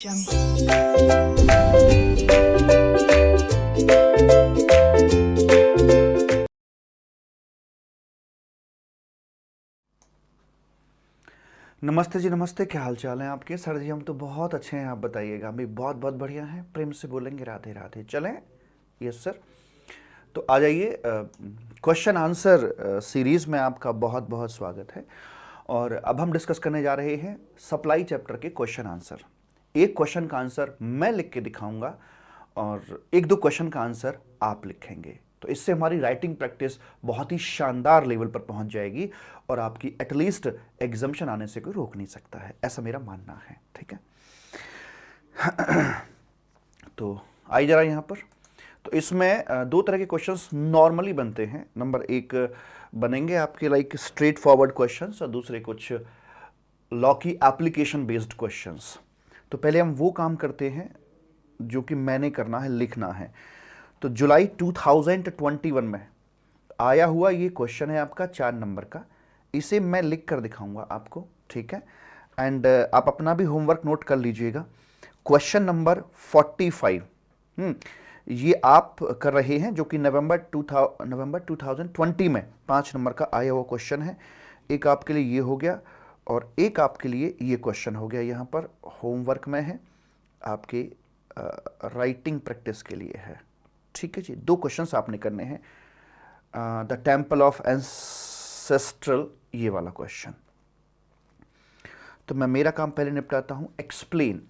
नमस्ते जी, नमस्ते। क्या हाल चाल है आपके? सर जी हम तो बहुत अच्छे हैं, आप बताइएगा। हम भी बहुत बहुत बढ़िया हैं। प्रेम से बोलेंगे राधे राधे। चलें? Yes sir. तो आ जाइए, क्वेश्चन आंसर सीरीज़ में आपका बहुत बहुत स्वागत है। और अब हम डिस्कस करने जा रहे हैं सप्लाई चैप्टर के क्वेश्चन आंसर। एक क्वेश्चन का आंसर मैं लिख के दिखाऊंगा और एक दो क्वेश्चन का आंसर आप लिखेंगे। तो इससे हमारी राइटिंग प्रैक्टिस बहुत ही शानदार लेवल पर पहुंच जाएगी और आपकी एटलीस्ट एग्जामिशन आने से कोई रोक नहीं सकता है, ऐसा मेरा मानना है। ठीक है, तो आई जरा यहाँ पर। तो इसमें दो तरह के क्वेश्चंस नॉर्मली बनते हैं। नंबर एक बनेंगे आपके लाइक स्ट्रेट फॉरवर्ड क्वेश्चंस और दूसरे कुछ लॉ की एप्लीकेशन बेस्ड क्वेश्चंस। तो पहले हम वो काम करते हैं जो कि मैंने करना है, लिखना है। तो जुलाई 2021 में आया हुआ ये क्वेश्चन है आपका 4 नंबर का। इसे मैं लिख कर दिखाऊंगा आपको, ठीक है? एंड आप अपना भी होमवर्क नोट कर लीजिएगा। क्वेश्चन नंबर 45 ये आप कर रहे हैं, जो कि नवंबर 2020 में 5 नंबर का आया हुआ क्वेश्चन है। एक आपके लिए ये हो गया और एक आपके लिए ये क्वेश्चन हो गया। यहाँ पर होमवर्क में है, आपके राइटिंग प्रैक्टिस के लिए है। ठीक है जी, दो क्वेश्चंस आपने करने हैं। द टेम्पल ऑफ एंसेस्ट्रल, ये वाला क्वेश्चन। तो मैं मेरा काम पहले निपटाता हूं। Explain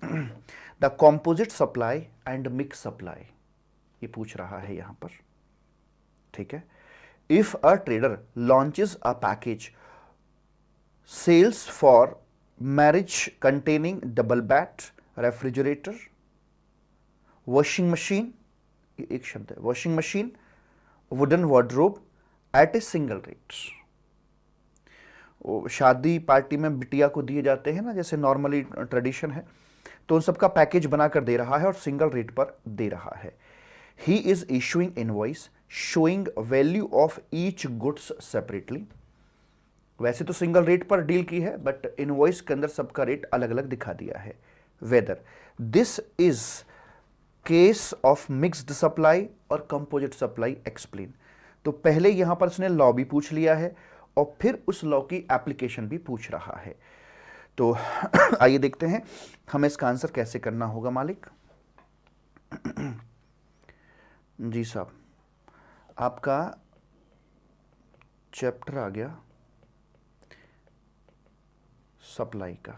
the composite supply and mix supply, ये पूछ रहा है यहां पर। ठीक है, if a trader launches a package sales for marriage containing double bed, refrigerator, washing machine, ये एक शब्द है, washing machine, wooden wardrobe at a single rate. वो शादी पार्टी में बिटिया को दिए जाते हैं ना, जैसे नॉर्मली ट्रेडिशन है, तो उन सबका पैकेज बनाकर दे रहा है और सिंगल रेट पर दे रहा है। He is issuing invoice showing value of each goods separately. वैसे तो सिंगल रेट पर डील की है, बट इनवॉइस के अंदर सबका रेट अलग अलग दिखा दिया है। Whether this is case of mixed supply और कंपोजिट सप्लाई, एक्सप्लेन। तो पहले यहां पर उसने लॉ भी पूछ लिया है और फिर उस लॉ की एप्लीकेशन भी पूछ रहा है। तो आइए देखते हैं हमें इसका आंसर कैसे करना होगा। मालिक जी साहब, आपका चैप्टर आ गया सप्लाई का।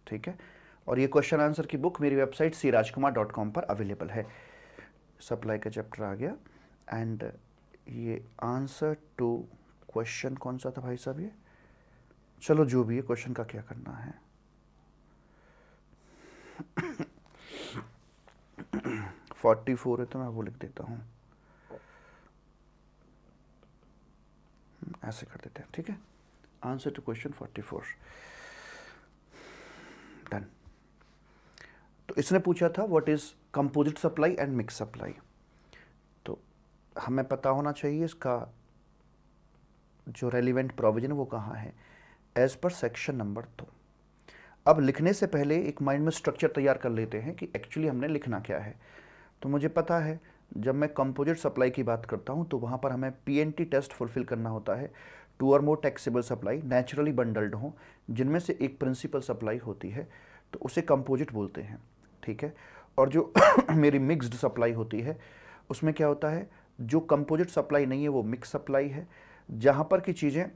ठीक है, और ये क्वेश्चन आंसर की बुक मेरी वेबसाइट crajkumar.com पर अवेलेबल है। सप्लाई का चैप्टर आ गया एंड ये आंसर टू क्वेश्चन कौन सा था भाई साहब? ये चलो जो भी है, क्वेश्चन का क्या करना है। 44 है तो मैं वो लिख देता हूँ, ऐसे कर देते हैं। ठीक है, आंसर टू क्वेश्चन 44 डन। तो इसने पूछा था what is composite supply and mix supply. तो हमें पता होना चाहिए इसका जो रेलिवेंट प्रोविजन वो कहाँ है, एज पर सेक्शन नंबर 2। अब लिखने से पहले एक माइंड में स्ट्रक्चर तैयार कर लेते हैं कि एक्चुअली हमने लिखना क्या है। तो मुझे पता है जब मैं कंपोजिट सप्लाई की बात करता हूँ तो वहाँ पर हमें पीएनटी टेस्ट फुलफिल करना होता है। 2 और मोर टैक्सेबल सप्लाई नेचुरली बंडल्ड हों, जिनमें से एक प्रिंसिपल सप्लाई होती है, तो उसे कंपोजिट बोलते हैं। ठीक है, और जो मेरी मिक्स्ड सप्लाई होती है उसमें क्या होता है, जो कंपोजिट सप्लाई नहीं है वो मिक्स सप्लाई है, जहाँ पर की चीज़ें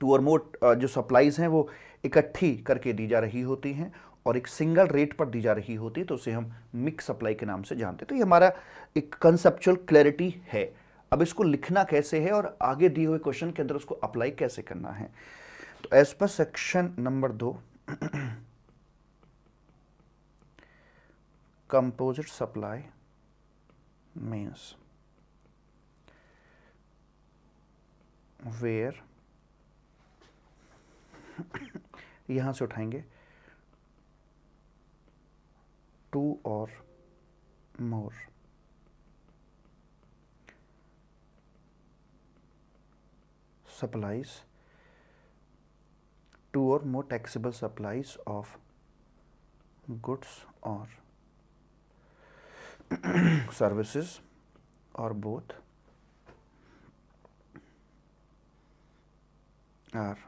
2 और मोर जो सप्लाईज हैं वो इकट्ठी करके दी जा रही होती हैं और एक सिंगल रेट पर दी जा रही होती है, तो उसे हम मिक्स सप्लाई के नाम से जानते हैं। तो ये हमारा एक कंसेप्चुअल क्लैरिटी है। अब इसको लिखना कैसे है और आगे दिए हुए क्वेश्चन के अंदर उसको अप्लाई कैसे करना है। तो as per section number 2 composite supply means where, यहां से उठाएंगे 2 और more supplies, 2 or more taxable supplies of goods or services or both are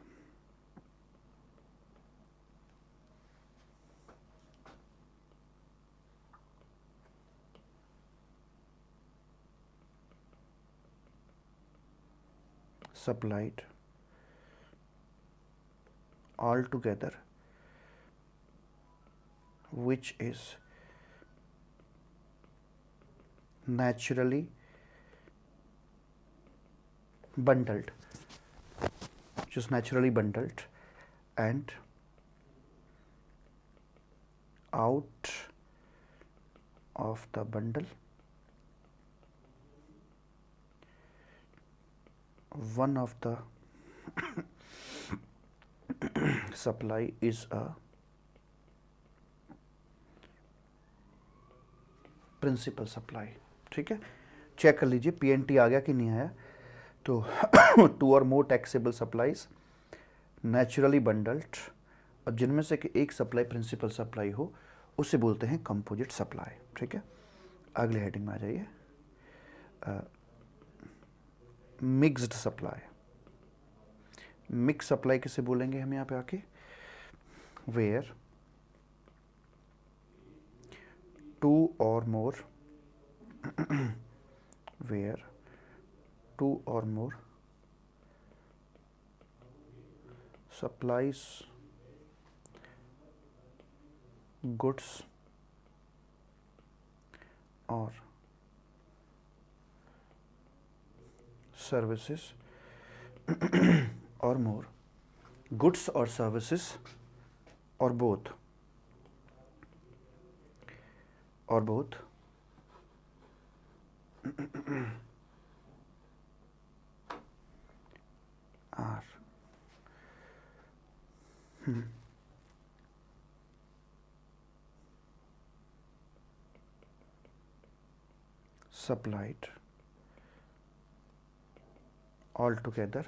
supplied altogether, which is naturally bundled, and out of the bundle one of the supply is a principal supply. ठीक है, check कर लीजिए PNT आ गया कि नहीं आया। तो to और मोर टैक्सेबल सप्लाईज नेचुरली बंडल्ड, अब जिनमें से कि एक सप्लाई प्रिंसिपल सप्लाई हो उसे बोलते हैं कंपोजिट सप्लाई। ठीक है, अगले हेडिंग में आ जाइए, मिक्स्ड सप्लाई। मिक्स सप्लाई किसे बोलेंगे हम यहाँ पे आके, वेयर टू और मोर where two or more supplies goods or services or more goods or services or both are supplied altogether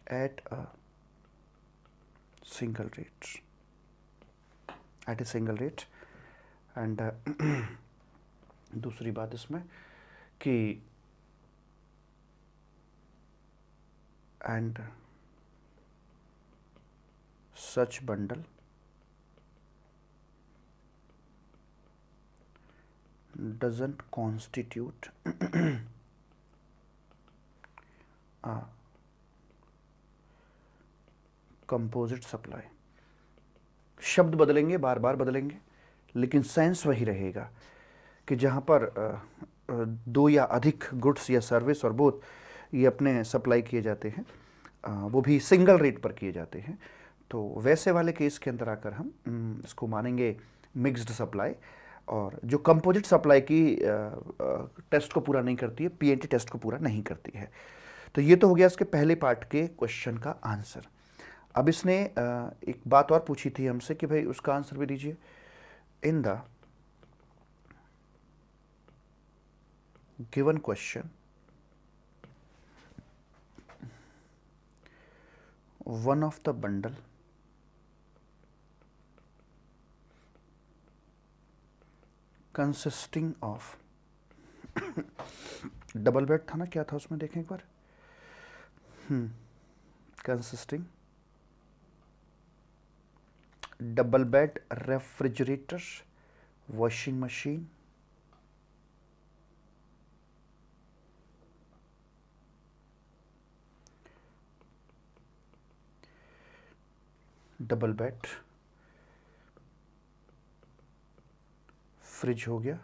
at a single rate, and दूसरी बात इसमें कि and such bundle doesn't constitute a composite supply। शब्द बदलेंगे, बार बार बदलेंगे, लेकिन sense वही रहेगा कि जहाँ पर दो या अधिक गुड्स या सर्विस और बोथ ये अपने सप्लाई किए जाते हैं, वो भी सिंगल रेट पर किए जाते हैं, तो वैसे वाले केस के अंदर आकर हम इसको मानेंगे मिक्स्ड सप्लाई। और जो कंपोजिट सप्लाई की टेस्ट को पूरा नहीं करती है, पीएनटी टेस्ट को पूरा नहीं करती है। तो ये तो हो गया इसके पहले पार्ट के क्वेश्चन का आंसर। अब इसने एक बात और पूछी थी हमसे कि भाई उसका आंसर भी दीजिए। In the given question one of the bundle consisting of double bed था ना, क्या था उसमें देखें एक बार, consisting double bed refrigerator, washing machine, double bed fridge हो गया,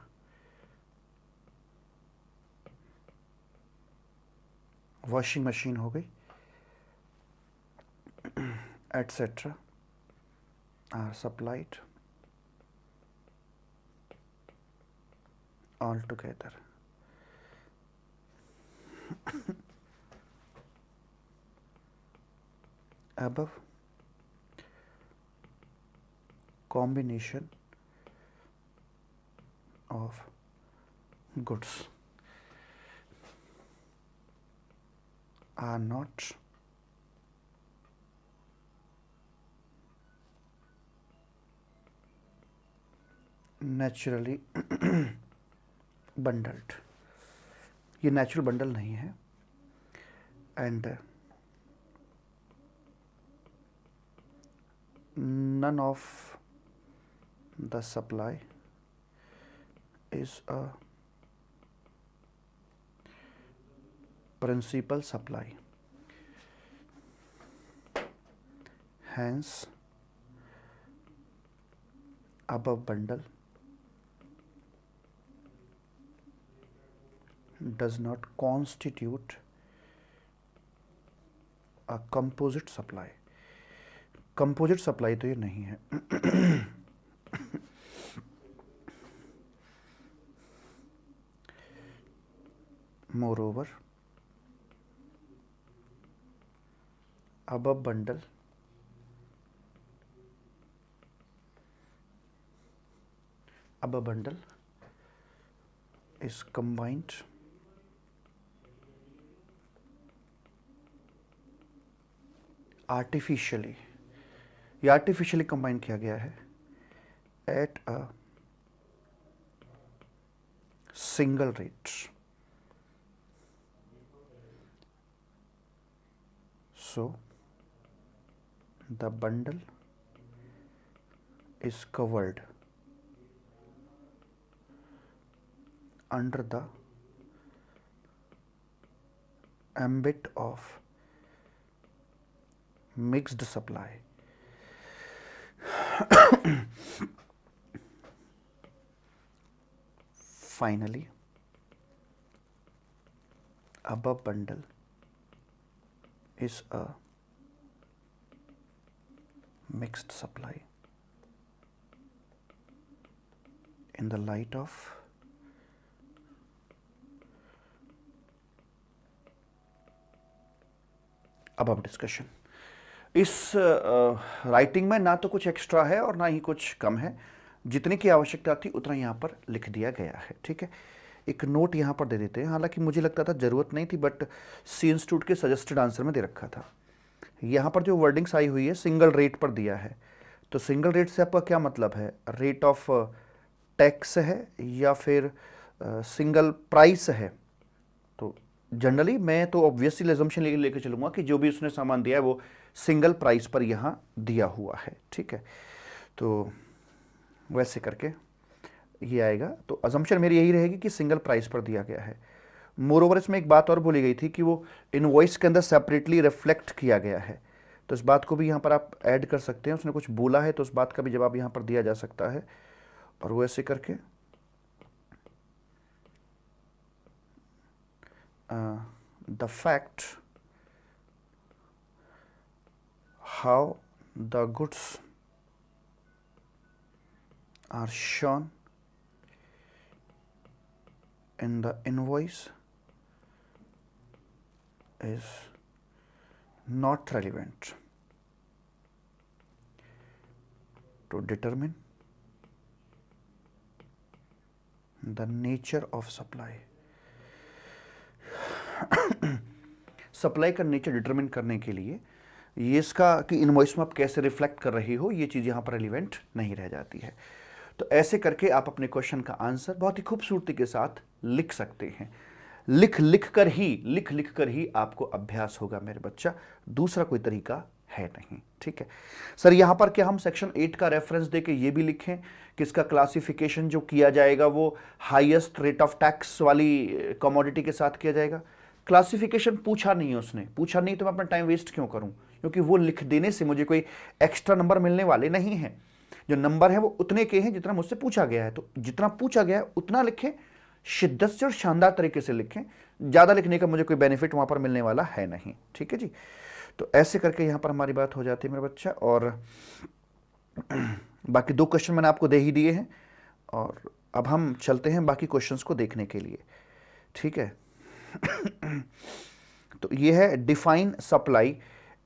वॉशिंग मशीन हो गई, etcetera are supplied all together. above combination of goods are not naturally bundled, ये नेचुरल बंडल नहीं है। And none of the supply is a principal supply, hence above bundle does not constitute a composite supply। Composite supply तो ये नहीं है। More over above bundle is combined artificially, ये artificially combine किया गया है at a single rate. So the bundle is covered under the ambit of mixed supply। Finally, above bundle is a mixed supply in the light of above discussion। इस writing में ना तो कुछ extra है और ना ही कुछ कम है, जितने की आवश्यकता थी उतना यहाँ पर लिख दिया गया है। ठीक है, एक नोट यहाँ पर दे देते हैं, हालांकि मुझे लगता था ज़रूरत नहीं थी, बट सी इंस्टीट्यूट के सजेस्टेड आंसर में दे रखा था। यहाँ पर जो वर्डिंग्स आई हुई है सिंगल रेट पर दिया है, तो सिंगल रेट से आपका क्या मतलब है? रेट ऑफ टैक्स है या फिर सिंगल प्राइस है? तो जनरली मैं तो ऑब्वियसली अजम्पशन लेके चलूँगा कि जो भी उसने सामान दिया है वो सिंगल प्राइस पर यहाँ दिया हुआ है। ठीक है, तो वैसे करके ये आएगा, तो अजम्पशन मेरी यही रहेगी कि सिंगल प्राइस पर दिया गया है। मोर ओवर इसमें एक बात और बोली गई थी कि वो इनवॉइस के अंदर सेपरेटली रिफ्लेक्ट किया गया है, तो इस बात को भी यहाँ पर आप ऐड कर सकते हैं। उसने कुछ बोला है तो उस बात का भी जवाब यहाँ पर दिया जा सकता है, और वो ऐसे करके the fact how the goods are shown in the invoice is not relevant to determine the nature of supply। Supply का नेचर डिटरमिन करने के लिए ये इसका कि इनवॉइस में आप कैसे रिफ्लेक्ट कर रही हो, ये चीज़ यहाँ पर रिलेवेंट नहीं रह जाती है। तो ऐसे करके आप अपने क्वेश्चन का आंसर बहुत ही खूबसूरती के साथ लिख सकते हैं। लिख लिख कर ही आपको अभ्यास होगा मेरे बच्चा, दूसरा कोई तरीका है नहीं। ठीक है सर, यहाँ पर क्या हम सेक्शन 8 का रेफरेंस देके ये भी लिखें कि इसका क्लासिफिकेशन जो किया जाएगा वो हाईएस्ट रेट ऑफ टैक्स वाली कमोडिटी के साथ किया जाएगा? क्लासिफिकेशन पूछा नहीं है उसने, पूछा नहीं तो मैं अपना टाइम वेस्ट क्यों करूं, क्योंकि वो लिख देने से मुझे कोई एक्स्ट्रा नंबर मिलने वाले नहीं हैं। जो नंबर है वो उतने के हैं जितना मुझसे पूछा गया है, तो जितना पूछा गया है उतना लिखें, शिद्दत से और शानदार तरीके से लिखें। ज़्यादा लिखने का मुझे कोई बेनिफिट वहाँ पर मिलने वाला है नहीं। ठीक है जी, तो ऐसे करके यहाँ पर हमारी बात हो जाती है मेरा बच्चा। और बाकी 2 क्वेश्चन मैंने आपको दे ही दिए हैं, और अब हम चलते हैं बाकी क्वेश्चंस को देखने के लिए। ठीक है तो ये है define supply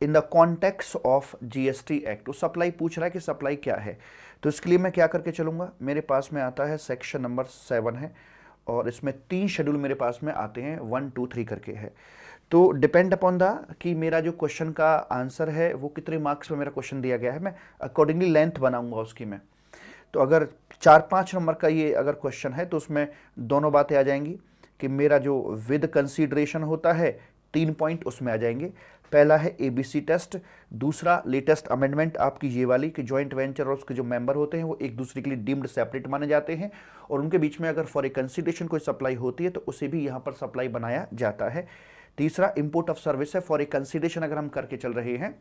in the context of GST act. तो सप्लाई पूछ रहा है कि सप्लाई क्या है, तो इसके लिए मैं क्या करके चलूँगा, मेरे पास में आता है सेक्शन नंबर 7 है, और इसमें 3 शेड्यूल मेरे पास में आते हैं, 1 2 3 करके है। तो डिपेंड अपॉन द कि मेरा जो क्वेश्चन का आंसर है वो कितने मार्क्स में मेरा क्वेश्चन दिया गया है, मैं अकॉर्डिंगली लेंथ बनाऊंगा उसकी मैं। तो अगर 4-5 नंबर का ये अगर क्वेश्चन है तो उसमें दोनों बातें आ जाएंगी कि मेरा जो विद कंसीडरेशन होता है 3 पॉइंट उसमें आ जाएंगे। पहला है एबीसी टेस्ट, दूसरा लेटेस्ट अमेंडमेंट आपकी ये वाली कि जॉइंट वेंचर और उसके जो मेंबर होते हैं वो एक दूसरे के लिए डीम्ड सेपरेट माने जाते हैं और उनके बीच में अगर फॉर ए कंसीडरेशन कोई सप्लाई होती है तो उसे भी यहाँ पर सप्लाई बनाया जाता है। तीसरा इम्पोर्ट ऑफ सर्विस है, फॉर ए कंसीडरेशन अगर हम करके चल रहे हैं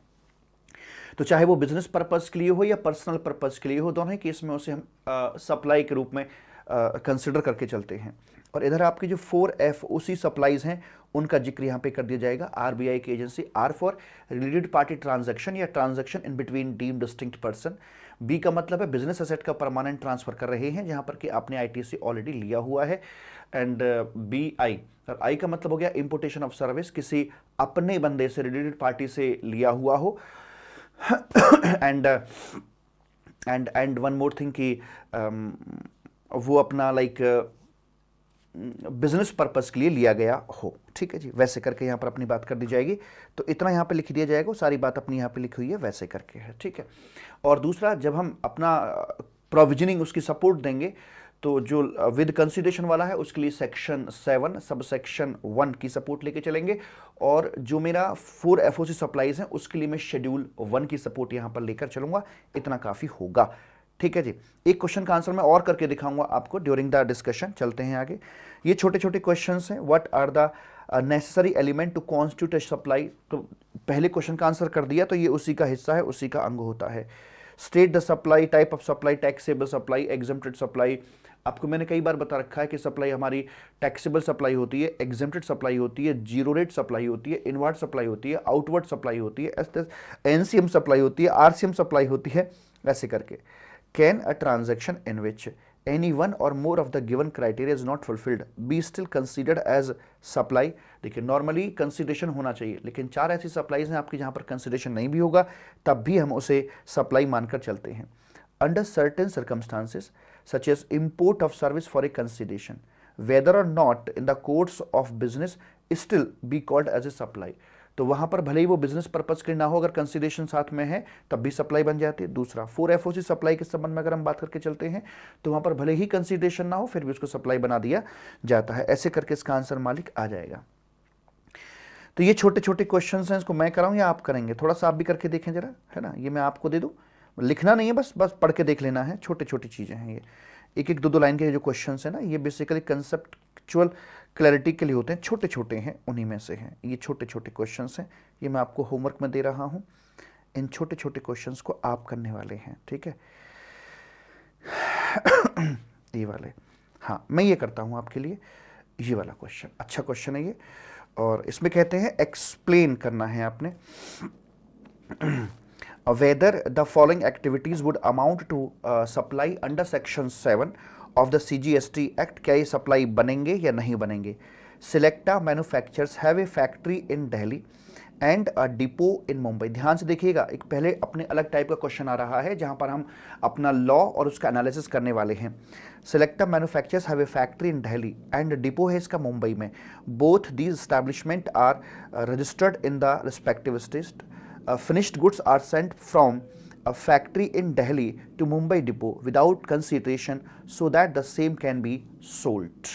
तो चाहे वो बिजनेस पर्पस के लिए हो या पर्सनल पर्पस के लिए हो, दोनों ही केस में उसे हम सप्लाई के रूप में कंसिडर करके चलते हैं। और इधर आपकी जो 4 FOC सप्लाईज हैं उनका जिक्र यहाँ पे कर दिया जाएगा। आरबीआई की agency, R for related party transaction या transaction in between deemed distinct person. B का मतलब है बिजनेस एसेट का परमानेंट ट्रांसफर कर रहे हैं जहाँ पर कि आपने आईटीसी ऑलरेडी लिया हुआ है। एंड बी आई, और आई का मतलब हो गया इंपोर्टेशन ऑफ सर्विस, किसी अपने बंदे से रिलेटेड पार्टी से लिया हुआ हो। एंड वन मोर थिंग कि वो अपना लाइक बिजनेस पर्पस के लिए लिया गया हो। ठीक है जी, वैसे करके यहाँ पर अपनी बात कर दी जाएगी। तो इतना यहाँ पे लिख दिया जाएगा, सारी बात अपनी यहाँ पे लिखी हुई है वैसे करके है। ठीक है, और दूसरा जब हम अपना प्रोविजनिंग उसकी सपोर्ट देंगे तो जो विद कंसीडरेशन वाला है उसके लिए सेक्शन 7 सब सेक्शन 1 की सपोर्ट लेके चलेंगे और जो मेरा 4 FOC सप्लाईज हैं उसके लिए मैं शेड्यूल 1 की सपोर्ट यहाँ पर लेकर चलूंगा। इतना काफ़ी होगा। ठीक है जी, एक क्वेश्चन का आंसर मैं और करके दिखाऊंगा आपको ड्यूरिंग द डिस्कशन। चलते हैं आगे। ये छोटे छोटे क्वेश्चंस हैं। What are the necessary element to constitute supply, तो पहले क्वेश्चन का आंसर कर दिया तो ये उसी का हिस्सा है, उसी का अंग होता है। State the supply, type of supply, taxable supply, exempted supply. आपको मैंने कई बार बता रखा है कि सप्लाई हमारी टैक्सेबल सप्लाई होती है, एग्जेम्प्टेड सप्लाई होती है, जीरो रेट सप्लाई होती है, इनवर्ड सप्लाई होती है, आउटवर्ड सप्लाई होती है, एनसीएम सप्लाई होती है, आरसीएम सप्लाई होती है, ऐसे करके। Can a transaction in which any one or more of the given criteria is not fulfilled be still considered as supply। देखिए नॉर्मली कंसिडरेशन होना चाहिए, लेकिन 4 ऐसी सप्लाईज हैं आपकी जहां पर कंसिडरेशन नहीं भी होगा तब भी हम उसे सप्लाई मानकर चलते हैं। Under certain circumstances such as import of service for a consideration whether or not in the course of business still be called as a supply. तो वहां पर भले ही वो बिजनेस पर्पस के ना हो, अगर कंसिडरेशन साथ में है तब भी सप्लाई बन जाती है। दूसरा 4 FOC सप्लाई के संबंध में अगर हम बात करके चलते हैं तो वहां पर भले ही कंसिडरेशन ना हो फिर भी उसको सप्लाई बना दिया जाता है। ऐसे करके इसका आंसर मालिक आ जाएगा। तो ये छोटे छोटे क्वेश्चन हैं, इसको मैं कराऊं या आप करेंगे? थोड़ा सा आप भी करके देखें जरा, है ना। ये मैं आपको दे दूं, लिखना नहीं है, बस बस पढ़ के देख लेना है। छोटे छोटी चीजें हैं ये, एक एक दो दो लाइन के जो क्वेश्चन है ना, ये बेसिकली कंसेप्चुअल क्लैरिटी के लिए होते हैं, छोटे छोटे हैं, उन्हीं में से हैं ये छोटे छोटे क्वेश्चंस हैं। ये मैं आपको होमवर्क में दे रहा हूं, इन छोटे छोटे क्वेश्चंस को आप करने वाले हैं। ठीक है, ये वाले, हाँ मैं ये करता हूं आपके लिए। ये वाला क्वेश्चन अच्छा क्वेश्चन है ये, और इसमें कहते हैं एक्सप्लेन करना है आपने whether the following activities would amount to supply under section 7 of the CGST act. क्या ये सप्लाई बनेंगे या नहीं बनेंगे? Selecta manufacturers have a factory in Delhi and a depot in Mumbai. ध्यान से देखिएगा, एक पहले अपने अलग टाइप का क्वेश्चन आ रहा है जहां पर हम अपना लॉ और उसका एनालिसिस करने वाले हैं। Selecta manufacturers have a factory in Delhi and depot है इसका मुंबई में। Both these establishment are registered in the respective state. Finished goods are sent from a factory in Delhi to Mumbai depot without consideration so that the same can be sold।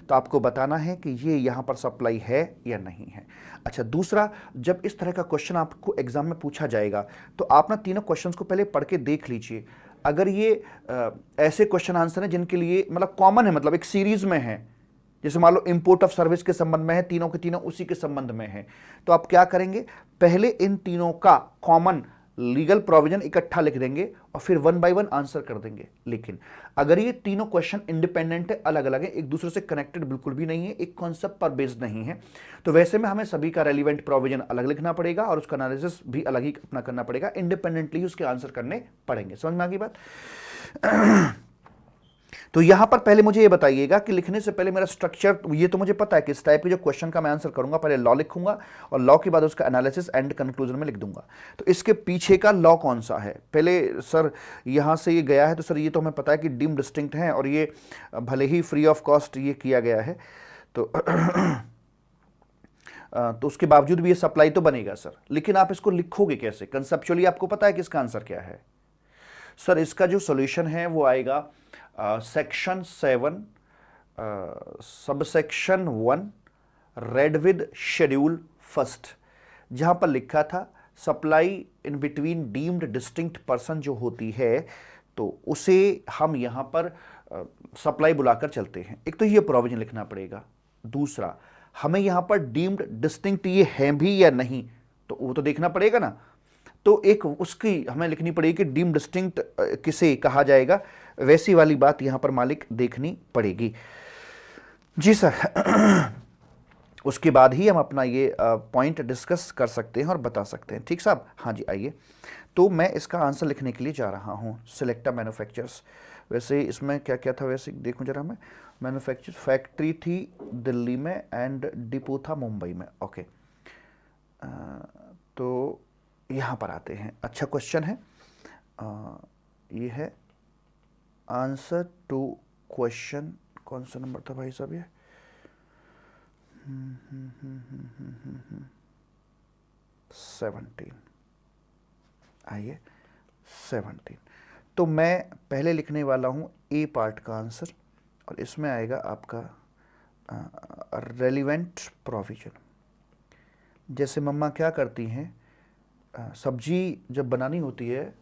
तो आपको बताना है कि ये यहाँ पर सप्लाई है या नहीं है। अच्छा, दूसरा, जब इस तरह का क्वेश्चन आपको एग्जाम में पूछा जाएगा तो आप ना तीनों क्वेश्चंस को पहले पढ़ के देख लीजिए। अगर ये ऐसे क्वेश्चन आंसर हैं जिनके लिए मतलब कॉमन है, मतलब एक सीरीज में है, जैसे मान लो इंपोर्ट ऑफ सर्विस के संबंध में है, तीनों के तीनों उसी के संबंध में है, तो आप क्या करेंगे, पहले इन तीनों का कॉमन लीगल प्रोविजन इकट्ठा लिख देंगे और फिर 1 बाय 1 आंसर कर देंगे। लेकिन अगर ये तीनों क्वेश्चन इंडिपेंडेंट है, अलग अलग है, एक दूसरे से कनेक्टेड बिल्कुल भी नहीं है, एक कॉन्सेप्ट पर बेस्ड नहीं है, तो वैसे में हमें सभी का रेलिवेंट प्रोविजन अलग लिखना पड़ेगा और उसका एनालिसिस भी अलग ही अपना करना पड़ेगा, इंडिपेंडेंटली उसके आंसर करने पड़ेंगे। समझ में आ गई बात? तो यहां पर पहले मुझे ये बताइएगा कि लिखने से पहले मेरा स्ट्रक्चर, ये तो मुझे पता है कि इस टाइप के जो क्वेश्चन का मैं आंसर करूंगा, पहले लॉ लिखूंगा और लॉ के बाद उसका एनालिसिस एंड कंक्लूजन में लिख दूंगा। तो इसके पीछे का लॉ कौन सा है? पहले सर यहां से ये गया है तो सर ये तो हमें पता है कि डीम्ड डिस्टिंक्ट हैं और ये भले ही फ्री ऑफ कॉस्ट ये किया गया है, तो उसके बावजूद भी ये सप्लाई तो बनेगा सर, लेकिन आप इसको लिखोगे कैसे? कंसेप्चुअली आपको पता है कि इसका आंसर क्या है? सर इसका जो सॉल्यूशन है वो आएगा section 7 subsection 1 red with schedule first, जहां पर लिखा था supply in between deemed distinct person जो होती है, तो उसे हम यहां पर सप्लाई बुलाकर चलते हैं। एक तो ये प्रोविजन लिखना पड़ेगा, दूसरा हमें यहां पर डीम्ड डिस्टिंक्ट ये हैं भी या नहीं, तो वो तो देखना पड़ेगा ना। तो एक उसकी हमें लिखनी पड़ेगी कि डीम्ड डिस्टिंक्ट किसे कहा जाएगा, वैसी वाली बात यहां पर मालिक देखनी पड़ेगी। जी सर। उसके बाद ही हम अपना ये पॉइंट डिस्कस कर सकते हैं और बता सकते हैं। ठीक साहब, हाँ जी आइए। तो मैं इसका आंसर लिखने के लिए जा रहा हूँ, सिलेक्टा मैन्युफैक्चरर्स। वैसे इसमें क्या क्या था, वैसे देखूँ जरा मैं। मैन्युफैक्चर फैक्ट्री थी दिल्ली में एंड डिपो था मुंबई में। ओके, तो यहाँ पर आते हैं। अच्छा क्वेश्चन है, ये है आंसर टू क्वेश्चन, कौन सा नंबर था भाई साहब ये? 17। आइए 17। तो मैं पहले लिखने वाला हूँ ए पार्ट का आंसर, और इसमें आएगा आपका रेलिवेंट प्रोविजन। जैसे मम्मा क्या करती हैं, सब्जी जब बनानी होती है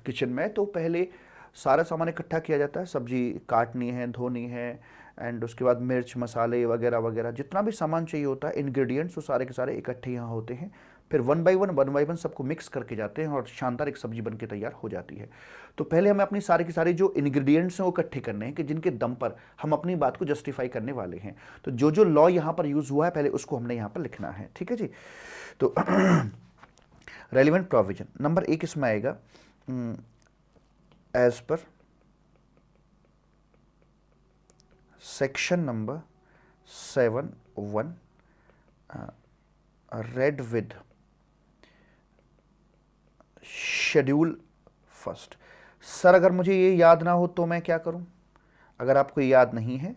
किचन में, तो पहले सारा सामान इकट्ठा किया जाता है। सब्जी काटनी है, धोनी है, एंड उसके बाद मिर्च मसाले वगैरह वगैरह जितना भी सामान चाहिए होता है, इंग्रेडिएंट्स, वो सारे के सारे इकट्ठे यहाँ होते हैं। फिर वन बाय वन सबको मिक्स करके जाते हैं और शानदार एक सब्जी बनके तैयार हो जाती है। तो पहले हमें अपनी सारी की सारी जो इंग्रेडिएंट्स हैं वो इकट्ठे करने हैं कि जिनके दम पर हम अपनी बात को जस्टिफाई करने वाले हैं। तो जो जो लॉ यहाँ पर यूज हुआ है पहले उसको हमने यहाँ पर लिखना है। ठीक है जी। तो रेलिवेंट प्रोविजन नंबर 1 इसमें आएगा as per section number 7(1) read with schedule first. Sir अगर मुझे ये याद ना हो तो मैं क्या करूं? अगर आपको याद नहीं है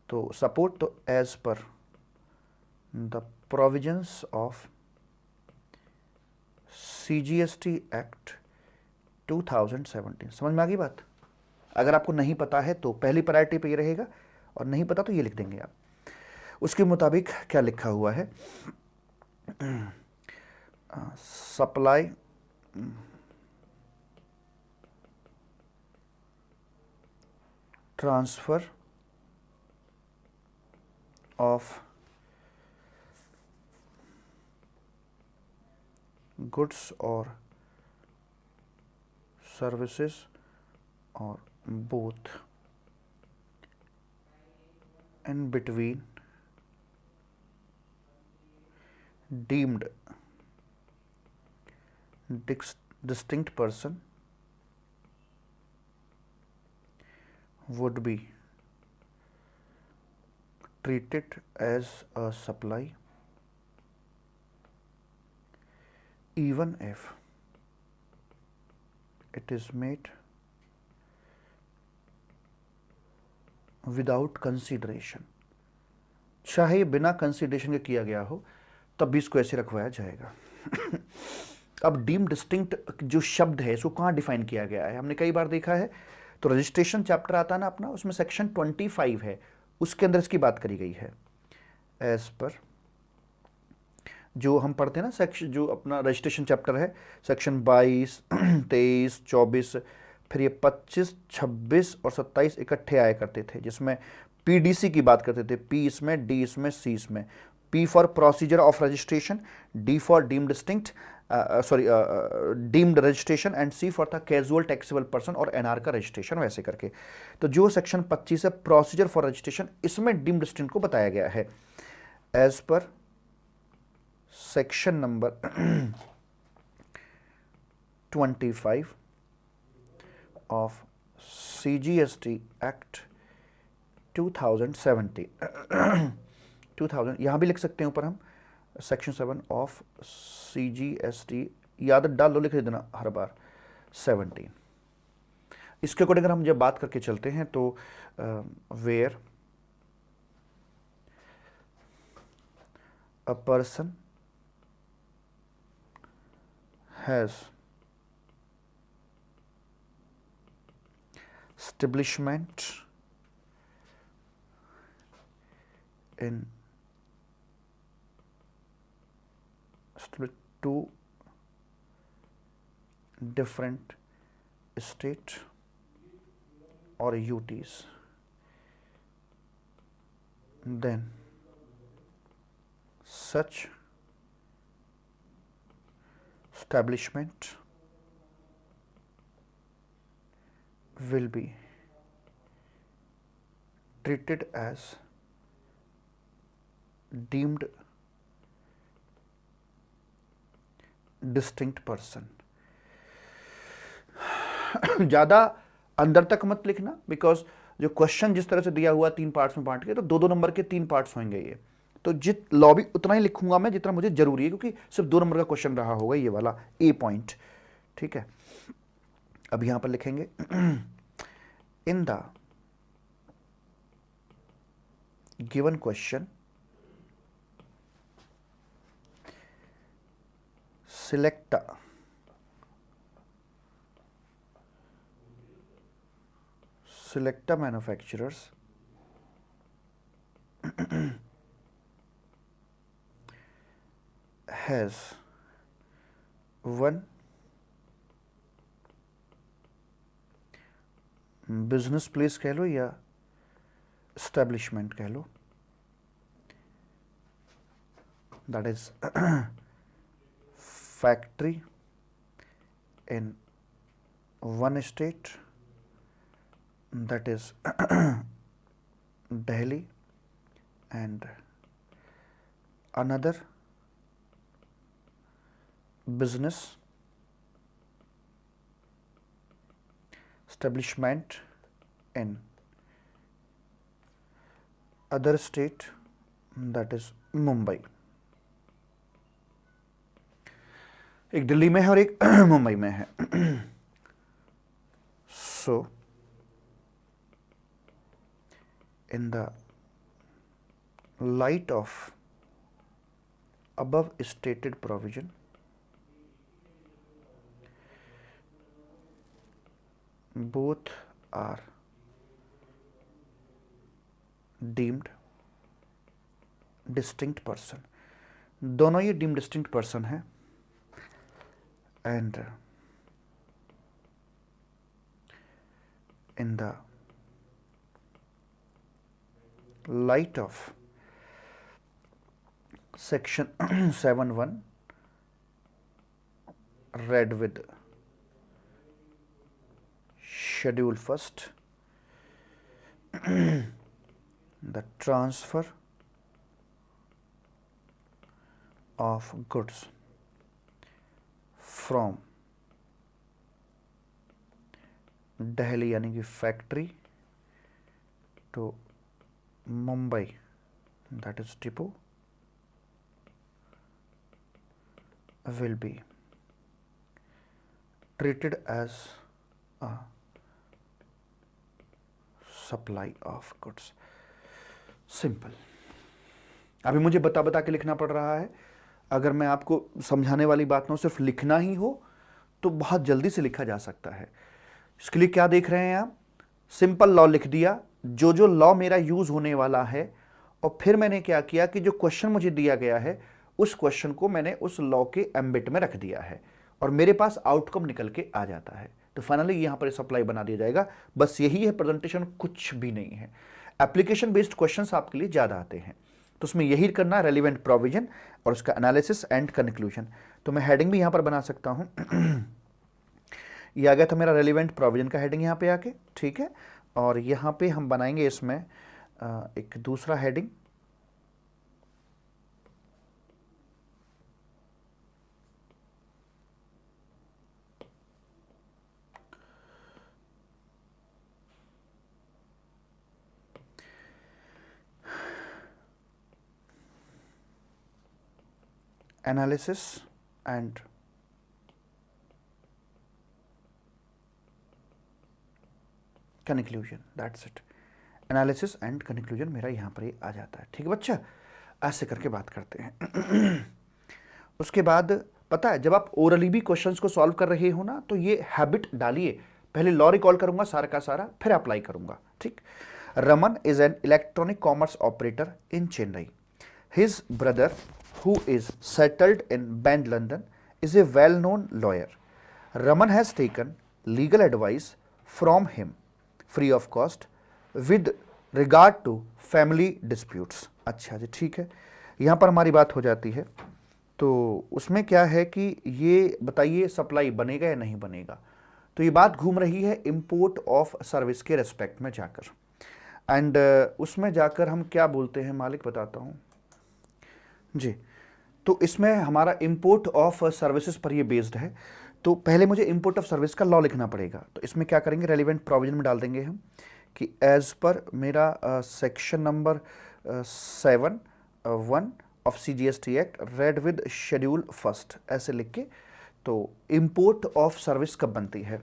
तो सपोर्ट, तो as per the provisions of CGST act 2017। समझ में आ गई बात? अगर आपको नहीं पता है तो पहली प्रायोरिटी पे ये रहेगा, और नहीं पता तो ये लिख देंगे आप। उसके मुताबिक क्या लिखा हुआ है, सप्लाई ट्रांसफर ऑफ गुड्स और सर्विसेज और both in between deemed distinct person would be treated as a supply even if it is made without consideration. चाहे बिना कंसिडरेशन के किया गया हो तब भी इसको ऐसे रखवाया जाएगा। अब डीम डिस्टिंक्ट जो शब्द है इसको कहाँ डिफाइन किया गया है, हमने कई बार देखा है। तो रजिस्ट्रेशन चैप्टर आता है ना अपना, उसमें सेक्शन 25 है, उसके अंदर इसकी बात करी गई है। एज पर जो हम पढ़ते हैं ना सेक्शन, जो अपना रजिस्ट्रेशन चैप्टर है, सेक्शन 22, 23, 24, फिर ये 25, 26 और 27 इकट्ठे आया करते थे, जिसमें PDC की बात करते थे। P इसमें, D इसमें, C इसमें। P for procedure of registration, D for deemed distinct deemed registration, and C for था कैजुअल टैक्सेबल पर्सन और NR का रजिस्ट्रेशन, वैसे करके। तो जो सेक्शन 25 है प्रोसीजर फॉर रजिस्ट्रेशन, इसमें डीम्ड डिस्टिंक्ट को बताया गया है। As per section number 25 of CGST Act 2017 2000, यहाँ भी लिख सकते हैं ऊपर हम सेक्शन 7 ऑफ CGST, याद डाल लो, लिख देना हर बार 17। इसके अकॉर्डिंग अगर हम जब बात करके चलते हैं तो where a person has establishment in two different state or UTs, then such establishment will be treated as deemed distinct person. ज़्यादा अंदर तक मत लिखना, बिकॉज जो क्वेश्चन जिस तरह से दिया हुआ 3 पार्ट्स में बांट के, तो 2-2 नंबर के 3 पार्ट्स होंगे ये, तो जित लॉ भी उतना ही लिखूंगा मैं जितना मुझे जरूरी है, क्योंकि सिर्फ 2 नंबर का क्वेश्चन रहा होगा ये वाला ए पॉइंट, ठीक है। अब यहां पर लिखेंगे इन the given question select the manufacturers has one business place कह लो या establishment कह लो, that is factory in one state, that is Delhi, and another business establishment in other state, that is Mumbai. एक दिल्ली में है और एक मुंबई में है। So in the light of above stated provision, both are deemed distinct person, दोनों ये deemed distinct person है, and in the light of section 7(1) read with schedule first, the transfer of goods from Delhi यानी कि factory to Mumbai, that is depot, will be treated as a supply of goods. Simple. अभी मुझे बता बता के लिखना पड़ रहा है, अगर मैं आपको समझाने वाली बात ना हो, सिर्फ लिखना ही हो, तो बहुत जल्दी से लिखा जा सकता है। इसके लिए क्या देख रहे हैं आप, सिंपल लॉ लिख दिया, जो जो लॉ मेरा यूज होने वाला है, और फिर मैंने क्या किया कि जो क्वेश्चन मुझे दिया गया है उस क्वेश्चन को मैंने उस लॉ के एम्बिट में रख दिया है, और मेरे पास आउटकम निकल के आ जाता है। तो फाइनली यहां पर सप्लाई बना दिया जाएगा। बस यही है प्रेजेंटेशन, कुछ भी नहीं है। एप्लीकेशन बेस्ड क्वेश्चंस आपके लिए ज्यादा आते हैं, तो उसमें यही करना, रेलिवेंट प्रोविजन और उसका एनालिसिस एंड कंक्लूजन। तो मैं हेडिंग भी यहां पर बना सकता हूं। ये आ गया था मेरा रेलिवेंट प्रोविजन का हेडिंग यहाँ पे आके, ठीक है। और यहाँ पे हम बनाएंगे इसमें एक दूसरा heading, analysis and conclusion, that's it. Analysis and conclusion मेरा यहाँ पर ही आ जाता है, ठीक है बच्चा। ऐसे करके बात करते हैं। उसके बाद पता है, जब आप ओरली भी क्वेश्चंस को सॉल्व कर रहे हो ना, तो ये हैबिट डालिए, पहले लॉ रिकॉल करूंगा सारा का सारा, फिर अप्लाई करूंगा, ठीक। Raman is an electronic commerce operator in Chennai. His brother who is settled in Bend, London, is a well-known lawyer. Raman has taken legal advice from him free of cost with regard to family disputes. अच्छा जी, ठीक है, यहाँ पर हमारी बात हो जाती है। तो उसमें क्या है कि ये बताइए सप्लाई बनेगा या नहीं बनेगा। तो ये बात घूम रही है इंपोर्ट ऑफ सर्विस के रेस्पेक्ट में जाकर, एंड उसमें जाकर हम क्या बोलते हैं मालिक, बताता हूँ जी। तो इसमें हमारा इंपोर्ट ऑफ सर्विसेज पर ये बेस्ड है। तो पहले मुझे इंपोर्ट ऑफ सर्विस का लॉ लिखना पड़ेगा। तो इसमें क्या करेंगे, रेलिवेंट प्रोविजन में डाल देंगे हम कि एज पर मेरा section number 7(1) of CGST act read with schedule first, ऐसे लिख के। तो इंपोर्ट ऑफ सर्विस कब बनती है,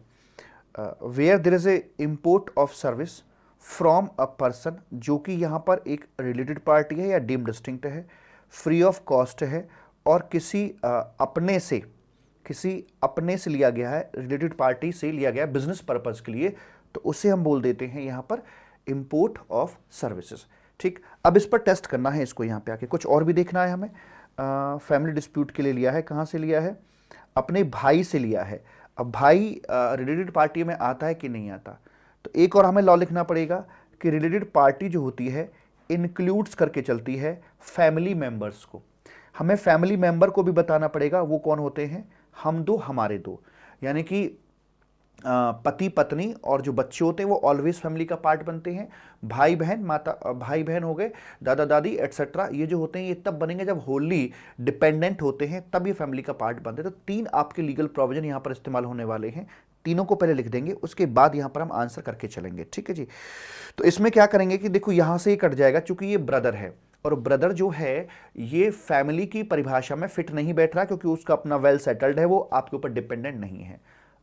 where there is a import of service from a person, जो कि यहाँ पर एक रिलेटेड पार्टी है या डीम्ड डिस्टिंक्ट है, फ्री ऑफ कॉस्ट है, और किसी अपने से लिया गया है, रिलेटेड पार्टी से लिया गया है बिजनेस पर्पस के लिए, तो उसे हम बोल देते हैं यहाँ पर इंपोर्ट ऑफ सर्विसेज, ठीक। अब इस पर टेस्ट करना है, इसको यहाँ पे आके कुछ और भी देखना है हमें। फैमिली डिस्प्यूट के लिए लिया है, कहाँ से लिया है, अपने भाई से लिया है। अब भाई रिलेटेड पार्टी में आता है कि नहीं आता, तो एक और हमें लॉ लिखना पड़ेगा कि रिलेटेड पार्टी जो होती है इंक्लूड्स करके चलती है फैमिली मेंबर्स को। हमें फैमिली मेंबर को भी बताना पड़ेगा, वो कौन होते हैं, हम दो हमारे दो, यानी कि पति पत्नी और जो बच्चे होते हैं वो ऑलवेज फैमिली का पार्ट बनते हैं। भाई बहन हो गए, दादा दादी एटसेट्रा, ये जो होते हैं ये तब बनेंगे जब होली डिपेंडेंट होते हैं, तब ये फैमिली का पार्ट बनते हैं। तो 3 आपके लीगल प्रोविजन यहाँ पर इस्तेमाल होने वाले हैं, तीनों को पहले लिख देंगे, उसके बाद यहाँ पर हम आंसर करके चलेंगे, ठीक है जी। तो इसमें क्या करेंगे कि देखो यहाँ से ये कट जाएगा, चूंकि ये ब्रदर है, और ब्रदर जो है ये फैमिली की परिभाषा में फिट नहीं बैठ रहा, क्योंकि उसका अपना वेल सेटल्ड है, वो आपके ऊपर डिपेंडेंट नहीं है।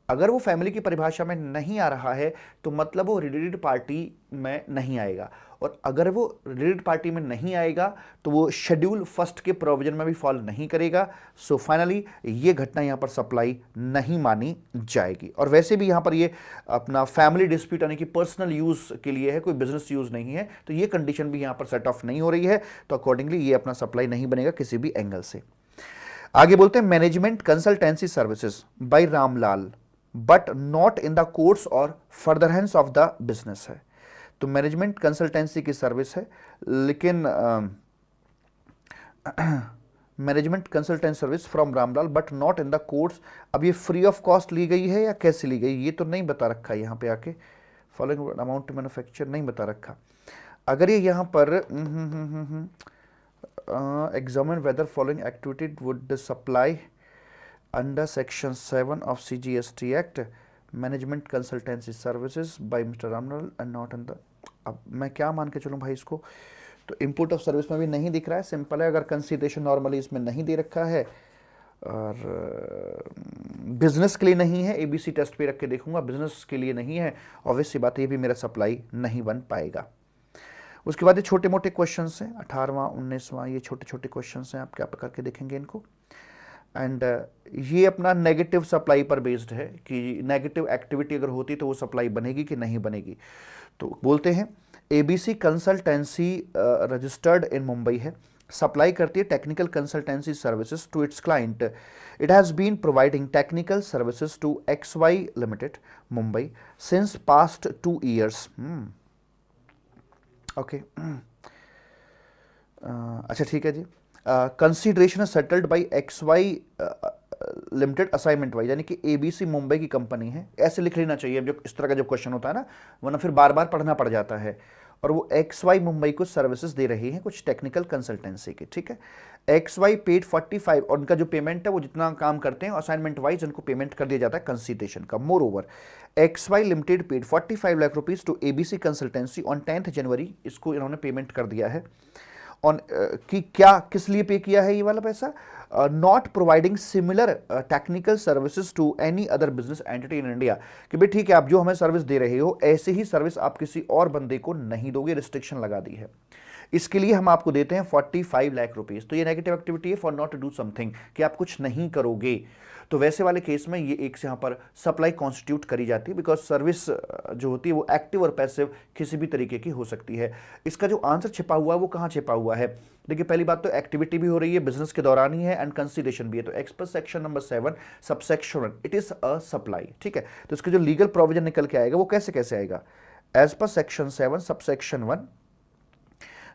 अगर वो फैमिली की परिभाषा में नहीं आ रहा है तो मतलब वो रिलेटेड पार्टी में नहीं आएगा, और अगर वो रिलेटेड पार्टी में नहीं आएगा तो वो शेड्यूल फर्स्ट के प्रोविजन में भी फॉल नहीं करेगा। सो फाइनली ये घटना यहाँ पर सप्लाई नहीं मानी जाएगी। और वैसे भी यहाँ पर ये अपना फैमिली डिस्प्यूट यानी कि पर्सनल यूज के लिए है, कोई बिजनेस यूज नहीं है, तो ये कंडीशन भी यहाँ पर सेट ऑफ नहीं हो रही है, तो अकॉर्डिंगली ये अपना सप्लाई नहीं बनेगा किसी भी एंगल से। आगे बोलते हैं management consultancy services by Ramlal but not in the course और फर्दरेंस ऑफ द बिजनेस है। तो मैनेजमेंट कंसल्टेंसी की सर्विस है, लेकिन management consultancy service from Ramlal but not in the course. अब ये फ्री ऑफ कॉस्ट ली गई है या कैसे ली गई, ये तो नहीं बता रखा है यहाँ पे आके। फॉलोइंग अमाउंट टू मैन्युफैक्चर नहीं बता रखा। अगर ये यहाँ पर examine weather following activity would supply under section 7 of CGST Act, management consultancy services by Mr. Ramlal and not in the। अब मैं क्या मान के चलूँ भाई इसको, तो इंपोर्ट ऑफ सर्विस में भी नहीं दिख रहा है, सिंपल है। अगर कंसीडरेशन नॉर्मली इसमें नहीं दे रखा है और बिजनेस के लिए नहीं है, ABC टेस्ट पे रख के देखूंगा, बिजनेस के लिए नहीं है, ऑब्वियस सी बात है ये भी मेरा सप्लाई नहीं बन पाएगा। उसके बाद ये छोटे मोटे क्वेश्चन हैं, 18वां 19वां, ये छोटे छोटे क्वेश्चन हैं, आप क्या करके देखेंगे इनको। एंड ये अपना नेगेटिव सप्लाई पर बेस्ड है कि नेगेटिव एक्टिविटी अगर होती तो वो सप्लाई बनेगी कि नहीं बनेगी। तो बोलते हैं ABC consultancy registered in Mumbai है, सप्लाई करती है technical consultancy services to its client. It has been providing technical services to XY limited Mumbai since past 2 years। Okay, अच्छा ठीक है जी। Consideration settled by XY limited assignment wise, यानी कि ABC Mumbai की कंपनी है, ऐसे लिख लेना चाहिए जो इस तरह का जब क्वेश्चन होता है ना, वरना फिर बार बार पढ़ना पड़ जाता है। और वो XY मुंबई को सर्विसेज दे रही हैं कुछ टेक्निकल कंसल्टेंसी की, ठीक है। XY पेड 45, और उनका जो पेमेंट है वो जितना काम करते हैं असाइनमेंट वाइज उनको पेमेंट कर दिया जाता है कंसीडरेशन का। Moreover XY limited paid 45 lakh rupees to ABC consultancy on 10 January, इसको इन्होंने पेमेंट कर दिया है। ऑन कि क्या किस लिए पे किया है ये वाला पैसा, not providing similar technical services to any other business entity in India, कि भाई ठीक है आप जो हमें सर्विस दे रहे हो ऐसे ही सर्विस आप किसी और बंदे को नहीं दोगे, रिस्ट्रिक्शन लगा दी है। इसके लिए हम आपको देते हैं 45 लाख रुपीस। तो ये नेगेटिव एक्टिविटी है for not to do something, कि आप कुछ नहीं करोगे। तो वैसे वाले केस में ये एक से यहाँ पर सप्लाई कॉन्स्टिट्यूट करी जाती है, बिकॉज सर्विस जो होती है वो एक्टिव और पैसिव किसी भी तरीके की हो सकती है। इसका जो आंसर छिपा हुआ है वो कहाँ छिपा हुआ है? देखिए पहली बात तो एक्टिविटी भी हो रही है, बिजनेस के दौरान ही है, एंड कंसीडरेशन भी है। तो एक्स पर section number 7 subsection 1 it is a supply, ठीक है। तो इसका जो लीगल प्रोविजन निकल के आएगा वो कैसे कैसे आएगा? एज पर सेक्शन 7 सबसेक्शन 1,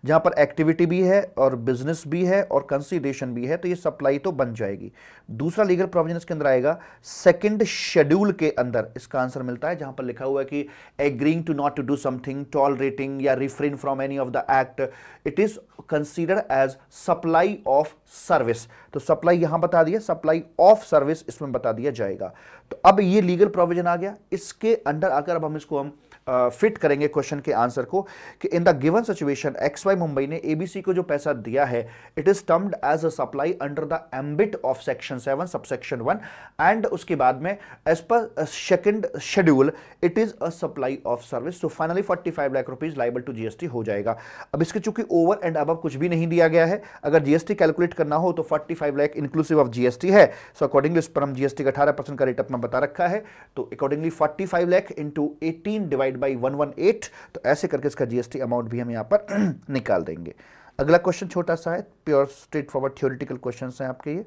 जहां पर एक्टिविटी भी है और बिजनेस भी है और कंसीडरेशन भी है, तो ये सप्लाई तो बन जाएगी। दूसरा लीगल प्रोविजन इसके अंदर आएगा सेकंड शेड्यूल के अंदर, इसका आंसर मिलता है जहां पर लिखा हुआ है कि agreeing to not to do something, tolerating या refrain from any of the act, it is considered as supply of service. तो सप्लाई यहां बता दिया, सप्लाई ऑफ सर्विस इसमें बता दिया जाएगा। तो अब ये लीगल प्रोविजन आ गया, इसके अंडर आकर अब हम इसको फिट करेंगे क्वेश्चन के आंसर को, कि in the given situation XY Mumbai ने ABC को जो पैसा दिया है, it is termed as a supply under the ambit of section 7 subsection 1, and उसके बाद में as per second schedule it is a supply of service. So finally 45 lakh rupees liable to GST हो जाएगा। अब इसके चूंकि ओवर एंड अब कुछ भी नहीं दिया गया है, अगर GST कैलकुलेट करना हो तो 45 लाख इंक्लूसिव ऑफ GST है। सो अकॉर्डिंगली इस पर हम GST का 18% का रेट अपना बता रखा है। तो accordingly 45 lakh into 18 divide by 118, तो ऐसे करके इसका GST अमाउंट भी हम यहां पर निकाल देंगे। अगला क्वेश्चन छोटा सा है, pure straight forward theoretical question हैं आपके ये।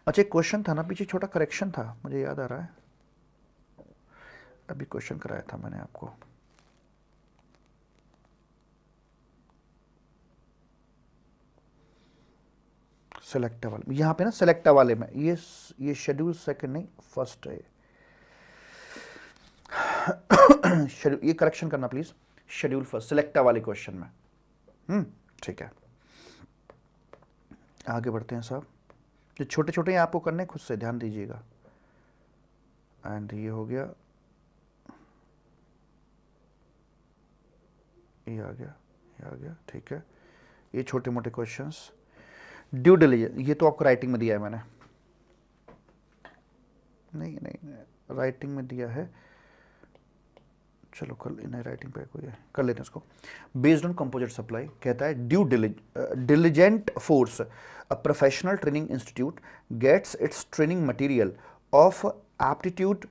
अच्छा एक क्वेश्चन था ना पीछे, छोटा करेक्शन था, मुझे याद आ रहा है, अभी क्वेश्चन कराया था मैंने आपको। सेलेक्टा वाले, यहां पे ना सेलेक्टा वाले में ये शेड्यूल सेकंड नहीं फर्स्ट है। ये करेक्शन करना प्लीज, शेड्यूल फर्स्ट सिलेक्टा वाले क्वेश्चन में। ठीक है, आगे बढ़ते हैं साहब। जो छोटे छोटे आपको करने खुद से ध्यान दीजिएगा। एंड ये हो गया, ये आ गया, ये आ गया, ठीक है। ये छोटे मोटे क्वेश्चंस, ड्यू डिलिजेंस, ये तो आपको राइटिंग में दिया है मैंने, नहीं नहीं राइटिंग में दिया है, चलो कल इन्हें राइटिंग पे कोई है, कर लेते हैं इसको। बेस्ड ऑन कंपोजिट सप्लाई कहता है due diligent force a professional training institute gets its training material of aptitude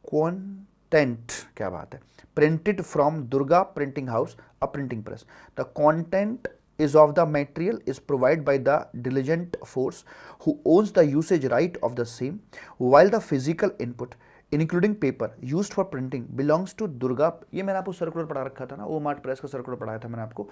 content, क्या बात है, printed from Durga printing house a printing press. The content is of the material is provided by the diligent force who owns the usage right of the same, while the physical input including paper used for printing belongs to Durga. ये मैंने आपको circular पढ़ा रखा था ना, वो mart press का circular पढ़ाया था मैंने आपको,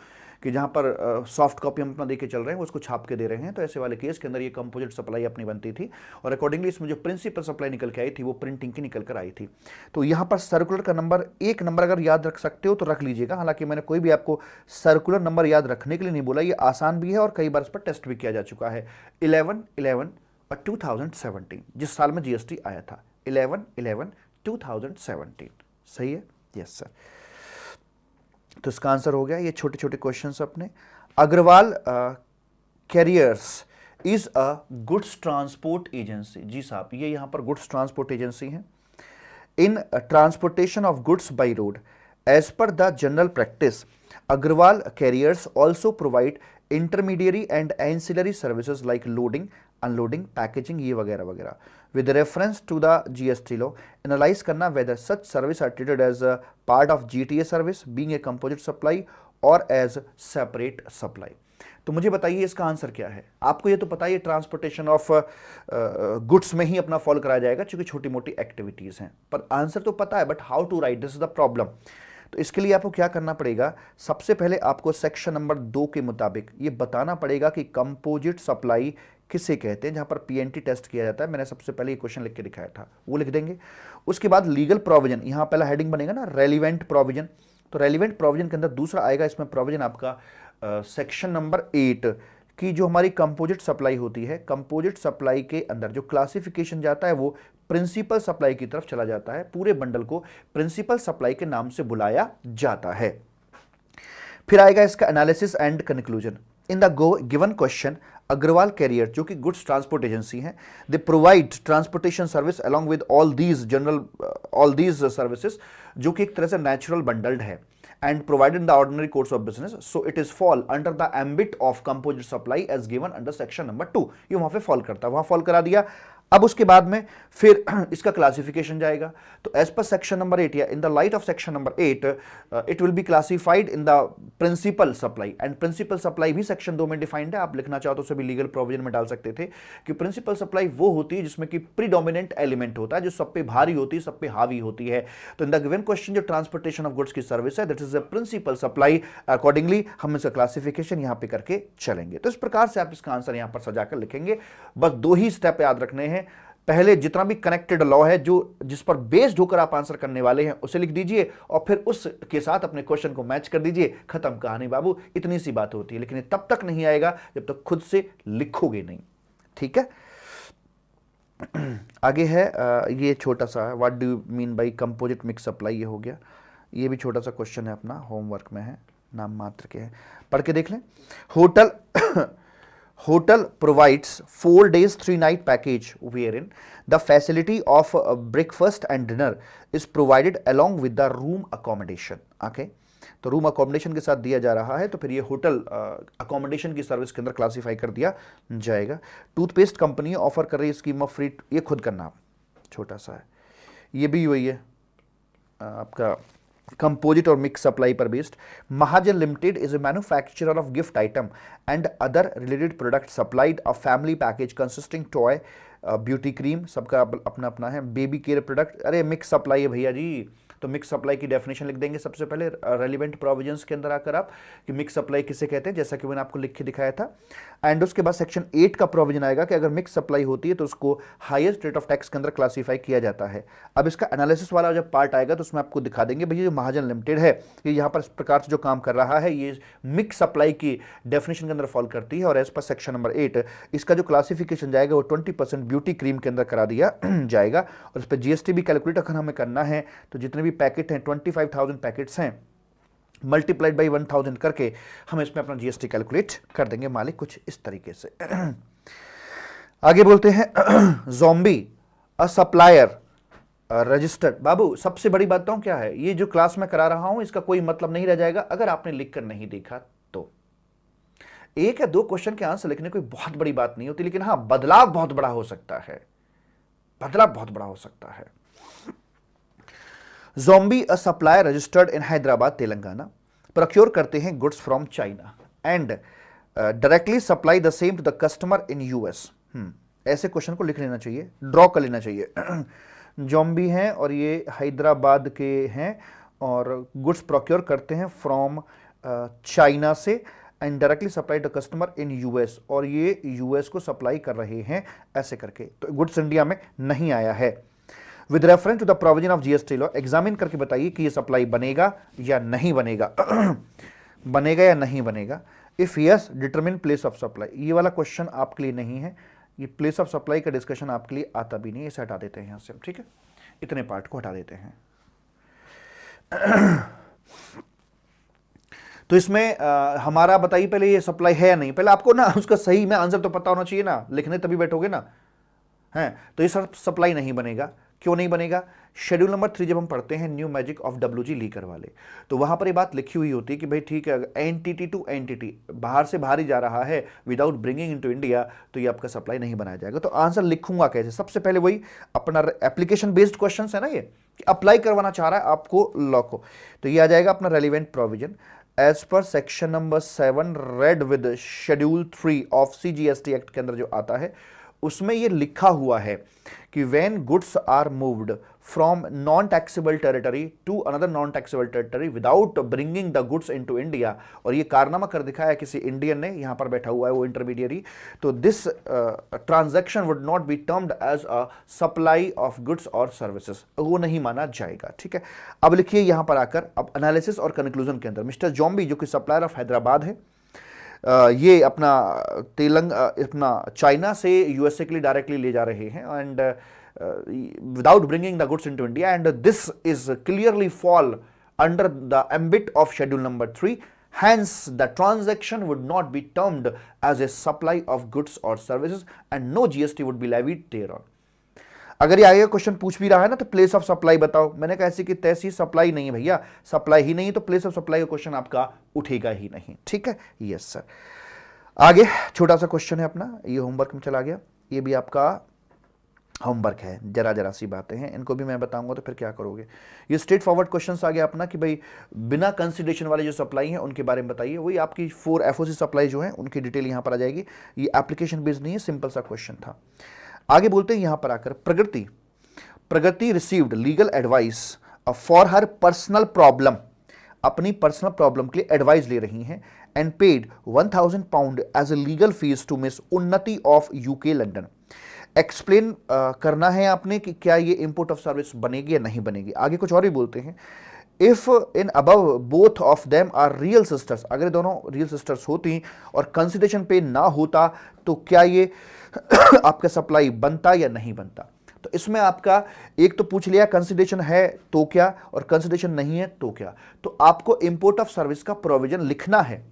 कि जहाँ पर सॉफ्ट कॉपी हम अपना दे के चल रहे हैं, वो उसको छाप के दे रहे हैं। तो ऐसे वाले केस के अंदर ये कंपोजिट सप्लाई अपनी बनती थी, और अकॉर्डिंगली इसमें जो प्रिंसिपल सप्लाई निकल के आई थी वो प्रिंटिंग की निकल कर आई थी। तो यहाँ पर सर्कुलर का नंबर, एक नंबर अगर याद रख सकते हो तो रख लीजिएगा। हालांकि मैंने कोई भी आपको सर्कुलर नंबर याद रखने के लिए नहीं बोला, ये आसान भी है और कई बार इस पर टेस्ट भी किया जा चुका है। 11/11 और 2017 जिस साल में GST आया था, 11/11/2017, सही है? Yes sir. तो इसका आंसर हो गया। ये छोटे छोटे क्वेश्चंस अपने। Agarwal carriers is a goods transport agency. जी साहब, ये यहां पर गुड्स ट्रांसपोर्ट एजेंसी है। In transportation of goods by road as per the general practice, Agarwal carriers also provide intermediary and ancillary services like loading, unloading, packaging, ये वगैरह वगैरह। With reference to the GST law, analyse करना whether such service are treated as a part of GTA service being a composite supply और as separate supply. तो मुझे बताइए इसका answer क्या है। आपको ये तो पता है ट्रांसपोर्टेशन ऑफ गुड्स में ही अपना फॉलो कराया जाएगा, क्योंकि छोटी मोटी एक्टिविटीज हैं, पर आंसर तो पता है, but how to write, this is the problem. तो इसके लिए आपको क्या करना पड़ेगा, सबसे पहले आपको सेक्शन नंबर 2 के मुताबिक ये बताना पड़ेगा कि कंपोजिट सप्लाई किसे कहते हैं, जहां पर PNT टेस्ट किया जाता है। मैंने सबसे पहले ये क्वेश्चन लिख के दिखाया था, वो लिख देंगे। उसके बाद लीगल प्रोविजन, यहां पहला हेडिंग बनेगा ना रेलिवेंट प्रोविजन। तो रेलिवेंट प्रोविजन के अंदर दूसरा आएगा इसमें प्रोविजन आपका सेक्शन नंबर 8 की, जो हमारी कंपोजिट सप्लाई होती है। कंपोजिट सप्लाई के अंदर जो क्लासिफिकेशन जाता है वो प्रिंसिपल सप्लाई की तरफ चला जाता है। पूरे बंडल को प्रिंसिपल सप्लाई के नाम से बुलाया जाता है। फिर आएगा इसका analysis and conclusion. In the given question, Agarwal carrier जो कि गुड्स ट्रांसपोर्ट एजेंसी है, they provide transportation service along with all these general all these services, जो कि एक तरह से नेचुरल बंडल्ड है and provided in the ordinary course of business, so it is fall under the ambit of composite supply as given under section number 2। ये वहां पे fall करता है, वहां फॉल करा दिया। अब उसके बाद में फिर इसका क्लासिफिकेशन जाएगा, तो एज पर सेक्शन नंबर 8 या in the light of section number 8 it will be classified in the principal supply, and principal supply भी सेक्शन 2 में डिफाइंड है। आप लिखना चाहो तो उसे भी लीगल प्रोविजन में डाल सकते थे कि प्रिंसिपल सप्लाई वो होती है जिसमें कि प्रीडोमिनेंट एलिमेंट होता है, जो सब पे भारी होती है, सब पे हावी होती है। तो इन द गिवन क्वेश्चन जो ट्रांसपोर्टेशन ऑफ गुड्स की सर्विस है, that is a principal supply. Accordingly हम इसका क्लासिफिकेशन यहां पे करके चलेंगे। तो इस प्रकार से आप इसका आंसर यहां पर सजाकर लिखेंगे। बस 2 ही स्टेप याद रखने हैं। पहले जितना भी कनेक्टेड लॉ है, जो जिस पर बेस्ड होकर आप आंसर करने वाले हैं, उसे लिख दीजिए और फिर उसके साथ अपने क्वेश्चन को मैच कर दीजिए। खत्म कहानी बाबू, इतनी सी बात होती है। लेकिन ये तब तक नहीं आएगा जब तक खुद से लिखोगे नहीं, ठीक है। आगे है ये छोटा सा है, what do you mean by composite mix supply, ये हो गया। ये भी छोटा सा क्वेश्चन है, अपना होमवर्क में है, नाम मात्र के है, पढ़ के देख लें। Hotel provides 4 days 3 night package wherein the facility of breakfast and dinner is provided along with the room accommodation। okay? तो रूम अकोमोडेशन के साथ दिया जा रहा है, तो फिर ये होटल अकोमोडेशन की सर्विस के अंदर क्लासीफाई कर दिया जाएगा। टूथपेस्ट कंपनी ऑफर कर रही है स्कीम ऑफ फ्री, ये खुद करना आप, छोटा सा है। ये भी वही है आपका कंपोजिट और मिक्स सप्लाई पर based. Mahajan limited is a manufacturer of gift item and other related product supplied a family package consisting toy, beauty cream, सबका अपना अपना है, बेबी केयर प्रोडक्ट। अरे मिक्स सप्लाई है भैया जी, तो मिक्स सप्लाई की डेफिनेशन लिख देंगे सबसे पहले रेलिवेंट प्रोविजंस के अंदर आकर आप, कि मिक्स सप्लाई किसे कहते हैं, जैसा कि मैंने आपको लिख के दिखाया था। एंड उसके बाद सेक्शन 8 का प्रोविजन आएगा कि अगर मिक्स सप्लाई होती है तो उसको हाईएस्ट रेट ऑफ टैक्स के अंदर क्लासीफाई किया जाता है। अब इसका एनालिसिस वाला जब पार्ट आएगा तो उसमें आपको दिखा देंगे भैया जो महाजन लिमिटेड है ये यहाँ पर इस प्रकार से जो काम कर रहा है, ये मिक्स सप्लाई की डेफिनेशन के अंदर फॉल करती है। और एज पर सेक्शन नंबर 8 इसका जो क्लासिफिकेशन जाएगा वो 20% ब्यूटी क्रीम के अंदर करा दिया जाएगा। और इस पर जीएसटी भी कैलकुलेट अगर हमें करना है तो जितने भी पैकेट हैं 25,000 पैकेट्स हैं, मल्टीप्लाइड बाई 1000 करके हम इसमें अपना जीएसटी कैलकुलेट कर देंगे मालिक, कुछ इस तरीके से। आगे बोलते हैं ज़ॉम्बी अ सप्लायर रजिस्टर्ड। बाबू सबसे बड़ी बात तो क्या है, ये जो क्लास में करा रहा हूं इसका कोई मतलब नहीं रह जाएगा अगर आपने लिखकर नहीं देखा तो। 1 या 2 क्वेश्चन के आंसर लिखने कोई बहुत बड़ी बात नहीं होती, लेकिन हाँ बदलाव बहुत बड़ा हो सकता है, बदलाव बहुत बड़ा हो सकता है। Zombie a supplier registered in Hyderabad Telangana procure करते हैं goods from China and directly supply the same to the customer in US. ऐसे क्वेश्चन को लिख लेना चाहिए, ड्रॉ कर लेना चाहिए। ज़ॉम्बी हैं और ये हैदराबाद के हैं और गुड्स प्रोक्योर करते हैं फ्रॉम चाइना से and directly supply the customer in US, और ये यूएस को सप्लाई कर रहे हैं ऐसे करके। तो गुड्स इंडिया में नहीं आया है। With reference to the provision of GST law, examine करके बताइए कि ये सप्लाई बनेगा या नहीं बनेगा। बनेगा या नहीं बनेगा। If yes determine place of supply, ये वाला क्वेश्चन आपके लिए नहीं है, ये प्लेस ऑफ सप्लाई का डिस्कशन आपके लिए आता भी नहीं है, इसे हटा देते हैं यहां से, ठीक है, इतने पार्ट को हटा देते हैं। तो इसमें हमारा बताइए पहले ये सप्लाई है या नहीं, पहले आपको ना उसका सही में आंसर तो पता होना चाहिए ना, लिखने तभी बैठोगे ना, है। तो ये सप्लाई नहीं बनेगा। क्यों नहीं बनेगा? शेड्यूल नंबर 3 जब हम पढ़ते हैं new magic of WG liquor वाले, तो वहां पर ये बात लिखी हुई होती है कि भाई ठीक है, एंटिटी टू एंटिटी बाहर से बाहर ही जा रहा है विदाउट ब्रिंगिंग इनटू इंडिया, तो ये आपका सप्लाई नहीं बनाया जाएगा। तो आंसर लिखूंगा कैसे? सबसे पहले वही अपना एप्लीकेशन बेस्ड क्वेश्चन है ना, ये कि अप्लाई करवाना चाह रहा है आपको लॉ को, तो ये आ जाएगा अपना relevant provision as per section number 7 read with schedule 3 of CGST act के अंदर जो आता है उसमें ये लिखा हुआ है कि when goods are moved from non taxable territory to another non taxable territory without bringing the goods into India, और ये कारनामा कर दिखाया किसी इंडियन ने, यहां पर बैठा हुआ है वो इंटरमीडियरी, तो this transaction would not be termed as a supply of goods और सर्विसेज, वो नहीं माना जाएगा। ठीक है, अब लिखिए यहां पर आकर, अब एनालिसिस और कंक्लूजन के अंदर मिस्टर ज़ॉम्बी जो कि सप्लायर ऑफ हैदराबाद है, ये अपना अपना चाइना से यूएसए के लिए डायरेक्टली ले जा रहे हैं and without bringing the goods into India, and this is clearly fall under the ambit of schedule number 3, hence the transaction would not be termed as a supply of goods or services and no GST would be levied thereon. अगर ये आगे question पूछ भी रहा है ना तो place of supply बताओ, मैंने कहा ऐसी कि तैसी सप्लाई नहीं है भैया, सप्लाई ही नहीं है तो प्लेस ऑफ सप्लाई का क्वेश्चन आपका उठेगा ही नहीं, ठीक है। Yes sir. आगे छोटा सा क्वेश्चन है अपना, ये होमवर्क में चला गया, ये भी आपका होमवर्क है, जरा सी बातें हैं, इनको भी मैं बताऊंगा तो फिर क्या करोगे। ये स्ट्रेट फॉरवर्ड क्वेश्चंस आ गया अपना कि भाई बिना कंसिडरेशन वाले जो सप्लाई हैं उनके बारे में बताइए। वही आपकी 4 एफओसी सप्लाई जो है उनकी डिटेल यहां पर आ जाएगी। ये एप्लीकेशन बेस्ड नहीं है, सिंपल सा क्वेश्चन था। आगे बोलते हैं यहां पर आकर, Pragati received legal advice for her personal problem, अपनी पर्सनल प्रॉब्लम के लिए एडवाइस ले रही हैं, and paid 1000 pound as a legal fee to miss Unnati of UK London. Explain करना है आपने कि क्या ये इंपोर्ट ऑफ सर्विस बनेगी या नहीं बनेगी। आगे कुछ और भी बोलते हैं, if in above both of them are real sisters, अगर दोनों रियल सिस्टर्स होती और कंसिडरेशन पे ना होता तो क्या ये आपका सप्लाई बनता या नहीं बनता। तो इसमें आपका एक तो पूछ लिया कंसिडरेशन है तो क्या, और कंसिडरेशन नहीं है तो क्या। तो आपको इंपोर्ट ऑफ सर्विस का प्रोविजन लिखना है,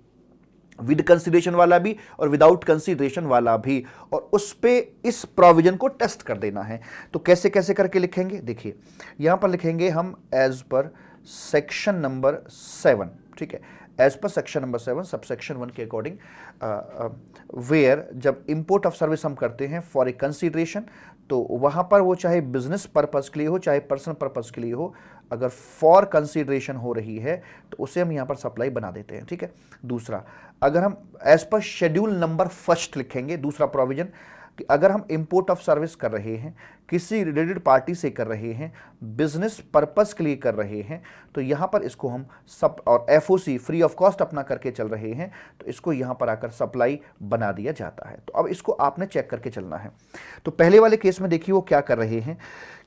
विद कंसिडरेशन वाला भी और विदाउट कंसिडरेशन वाला भी, और उस पे इस प्रोविजन को टेस्ट कर देना है। तो कैसे कैसे करके लिखेंगे, देखिए यहां पर लिखेंगे हम एज पर सेक्शन नंबर 7, ठीक है, as per section number 7 subsection 1 के अकॉर्डिंग, वेयर जब इंपोर्ट ऑफ सर्विस हम करते हैं फॉर ए कंसिडरेशन, तो वहां पर वो चाहे बिजनेस पर्पस के लिए हो चाहे पर्सनल पर्पस के लिए हो, अगर फॉर कंसिडरेशन हो रही है तो उसे हम यहां पर सप्लाई बना देते हैं, ठीक है। दूसरा, अगर हम एज पर शेड्यूल नंबर 1 लिखेंगे, दूसरा प्रोविजन, कि अगर हम इंपोर्ट ऑफ सर्विस कर रहे हैं, किसी रिलेटेड पार्टी से कर रहे हैं, बिजनेस पर्पस के लिए कर रहे हैं, तो यहां पर इसको हम सब, और एफओसी फ्री ऑफ कॉस्ट अपना करके चल रहे हैं, तो इसको यहां पर आकर सप्लाई बना दिया जाता है। तो अब इसको आपने चेक करके चलना है। तो पहले वाले केस में देखिए वो क्या कर रहे हैं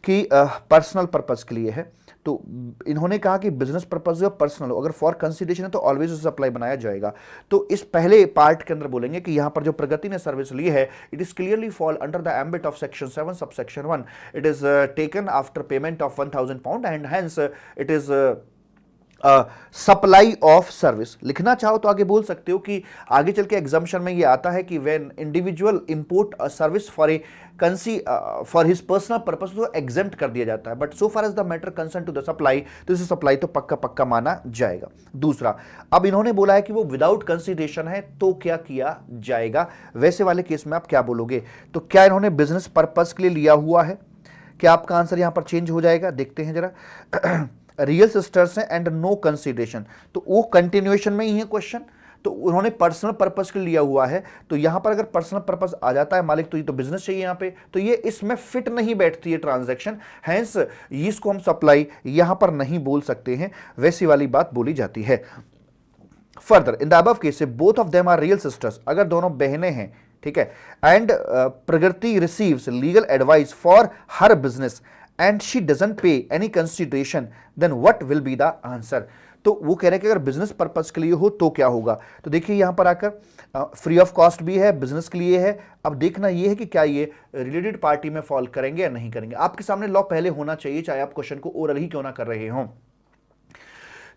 कि पर्सनल पर्पस के लिए है, तो इन्होंने कहा कि बिजनेस पर्पस हो पर्सनल हो, अगर फॉर कंसिडरेशन है तो ऑलवेज उसे सप्लाई बनाया जाएगा। तो इस पहले पार्ट के अंदर बोलेंगे कि यहां पर जो प्रगति ने सर्विस ली है, it is clearly fall under the ambit of section 7 subsection 1, it is taken after payment of 1000 pound and hence it is supply of service. लिखना चाहो तो आगे बोल सकते हो कि आगे चल के एग्जाम्शन में ये आता है कि when individual import a service for a for his personal purpose, तो एग्जेम्प्ट कर दिया जाता है, but so far as the matter concern to the supply, तो इसे सप्लाई तो पक्का पक्का माना जाएगा। दूसरा, अब इन्होंने बोला है कि वो विदाउट कंसिडरेशन है तो क्या किया जाएगा, वैसे वाले केस में आप क्या बोलोगे। तो क्या इन्होंने बिजनेस पर्पस के लिए लिया हुआ है, क्या आपका आंसर यहां पर चेंज हो जाएगा, देखते हैं जरा। रियल सिस्टर्स हैं एंड नो कंसिडरेशन, तो वो कंटिन्यूएशन में ही है क्वेश्चन, तो उन्होंने पर्सनल पर्पस के लिए लिया हुआ है, तो यहां पर अगर पर्सनल पर्पस आ जाता है मालिक, तो ये तो बिजनेस चाहिए यहां पे, तो ये इसमें फिट नहीं बैठती है ट्रांजैक्शन, हैंस इसको हम सप्लाई यहां पर नहीं बोल सकते हैं, वैसी वाली बात बोली जाती है। Further in the above case both of them are real sisters, अगर दोनों बहनें हैं, ठीक है, and Pragati receives legal advice for her business and she doesn't pay any consideration, then what will be the answer. तो वो कह रहे हैं कि अगर बिजनेस पर्पस के लिए हो तो क्या होगा। तो देखिए यहां पर आकर फ्री ऑफ कॉस्ट भी है, बिजनेस के लिए है। अब देखना ये है कि क्या ये रिलेटेड पार्टी में फॉल करेंगे या नहीं करेंगे। आपके सामने लॉ पहले होना चाहिए, चाहे आप क्वेश्चन को ओरल ही क्यों ना कर रहे हों।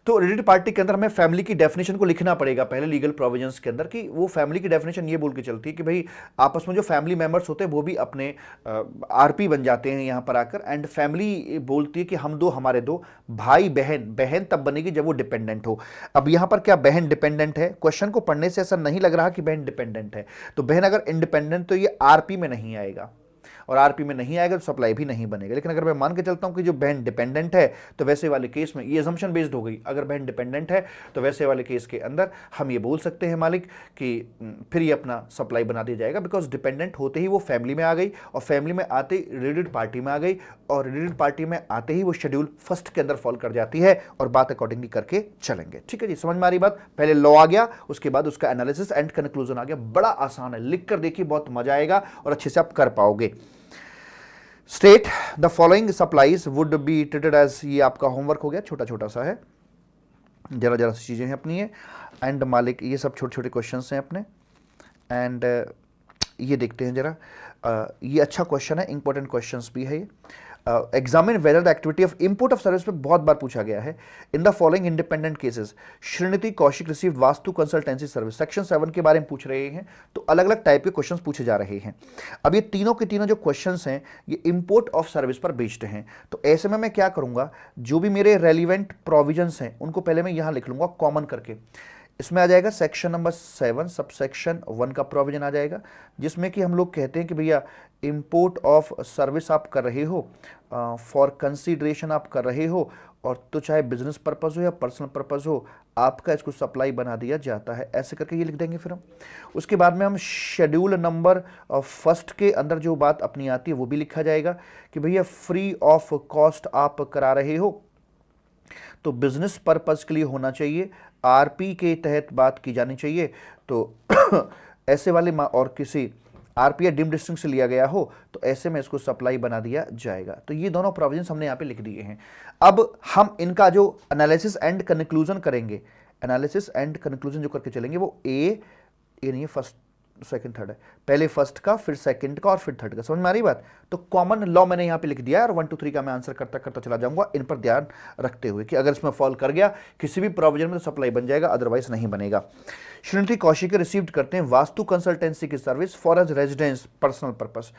तो रिलेटेड पार्टी के अंदर हमें फैमिली की डेफिनेशन को लिखना पड़ेगा पहले लीगल प्रोविजंस के अंदर, कि वो फैमिली की डेफिनेशन ये बोल के चलती है कि भाई आपस में जो फैमिली मेंबर्स होते हैं वो भी अपने आरपी बन जाते हैं यहाँ पर आकर, एंड फैमिली बोलती है कि हम दो, हमारे दो भाई बहन, बहन तब बनेगी जब वो डिपेंडेंट हो। अब यहाँ पर क्या बहन डिपेंडेंट है? क्वेश्चन को पढ़ने से ऐसा नहीं लग रहा कि बहन डिपेंडेंट है, तो बहन अगर इंडिपेंडेंट तो ये आरपी में नहीं आएगा, और आरपी में नहीं आएगा तो सप्लाई भी नहीं बनेगा। लेकिन अगर मैं मान के चलता हूं कि जो बहन डिपेंडेंट है, तो वैसे वाले केस में ये असम्पशन बेस्ड हो गई, अगर बहन डिपेंडेंट है तो वैसे वाले केस के अंदर हम ये बोल सकते हैं मालिक कि फिर ये अपना सप्लाई बना दिया जाएगा, बिकॉज डिपेंडेंट होते ही वो फैमिली में आ गई, और फैमिली में आते ही रिलेटेड पार्टी में आ गई, और रिलेटेड पार्टी में आते ही वो शेड्यूल फर्स्ट के अंदर फॉल कर जाती है, और बात अकॉर्डिंगली करके चलेंगे। ठीक है जी, समझ में आ रही बात। पहले लॉ आ गया, उसके बाद उसका एनालिसिस एंड कंक्लूजन आ गया। बड़ा आसान है, लिख कर देखिए, बहुत मजा आएगा और अच्छे से आप कर पाओगे। State the following supplies would be treated as, ये आपका होमवर्क हो गया, छोटा छोटा सा है, जरा जरा सी चीज़ें हैं अपनी है, एंड मालिक ये सब छोटे छोटे क्वेश्चंस हैं अपने, एंड ये देखते हैं जरा, ये अच्छा क्वेश्चन है, इंपॉर्टेंट क्वेश्चंस भी है ये। Examine whether the activity of import of service पे बहुत बार पूछा गया है। In the following independent cases Shrinidhi Kaushik received vastu consultancy service, section 7 के बारे में पूछ रहे हैं। तो अलग अलग टाइप के क्वेश्चंस पूछे जा रहे हैं। अब ये तीनों के तीनों जो क्वेश्चंस हैं ये इंपोर्ट ऑफ सर्विस पर बेस्ड हैं। तो ऐसे में मैं क्या करूंगा, जो भी मेरे रेलिवेंट प्रोविजंस हैं उनको पहले मैं यहां लिख लूंगा कॉमन करके। इसमें आ जाएगा सेक्शन नंबर 7 सब सेक्शन 1 का प्रोविजन आ जाएगा, जिसमें कि हम लोग कहते हैं कि भैया इंपोर्ट ऑफ सर्विस आप कर रहे हो, फॉर कंसीडरेशन आप कर रहे हो, और तो चाहे बिजनेस पर्पस हो या पर्सनल पर्पस हो, आपका इसको सप्लाई बना दिया जाता है। ऐसे करके ये लिख देंगे फिर हम। उसके बाद में हम शेड्यूल नंबर फर्स्ट के अंदर जो बात अपनी आती है वो भी लिखा जाएगा कि भैया फ्री ऑफ कॉस्ट आप करा रहे हो, तो बिजनेस पर्पस के लिए होना चाहिए, आरपी के तहत बात की जानी चाहिए। तो ऐसे वाले और किसी आरपी या डिम डिस्ट्रिक्ट से लिया गया हो तो ऐसे में इसको सप्लाई बना दिया जाएगा। तो ये दोनों प्रोविजंस हमने यहाँ पे लिख दिए हैं। अब हम इनका जो एनालिसिस एंड कंक्लूजन करेंगे, एनालिसिस एंड कंक्लूजन जो करके चलेंगे वो ए नहीं है, फर्स्ट सेकंड थर्ड है, पहले फर्स्ट का फिर सेकंड का और फिर थर्ड का। समझ में आ रही बात? तो कॉमन लॉ मैंने यहां पे लिख दिया है और 1 2 3 का मैं आंसर करता करता चला जाऊंगा, इन पर ध्यान रखते हुए कि अगर इसमें फॉल कर गया किसी भी प्रोविजन में तो सप्लाई बन जाएगा, अदरवाइज नहीं बनेगा। श्रीनिधि कौशिक रिसीव्ड करते हैं वास्तु कंसल्टेंसी की service for as residence personal purpose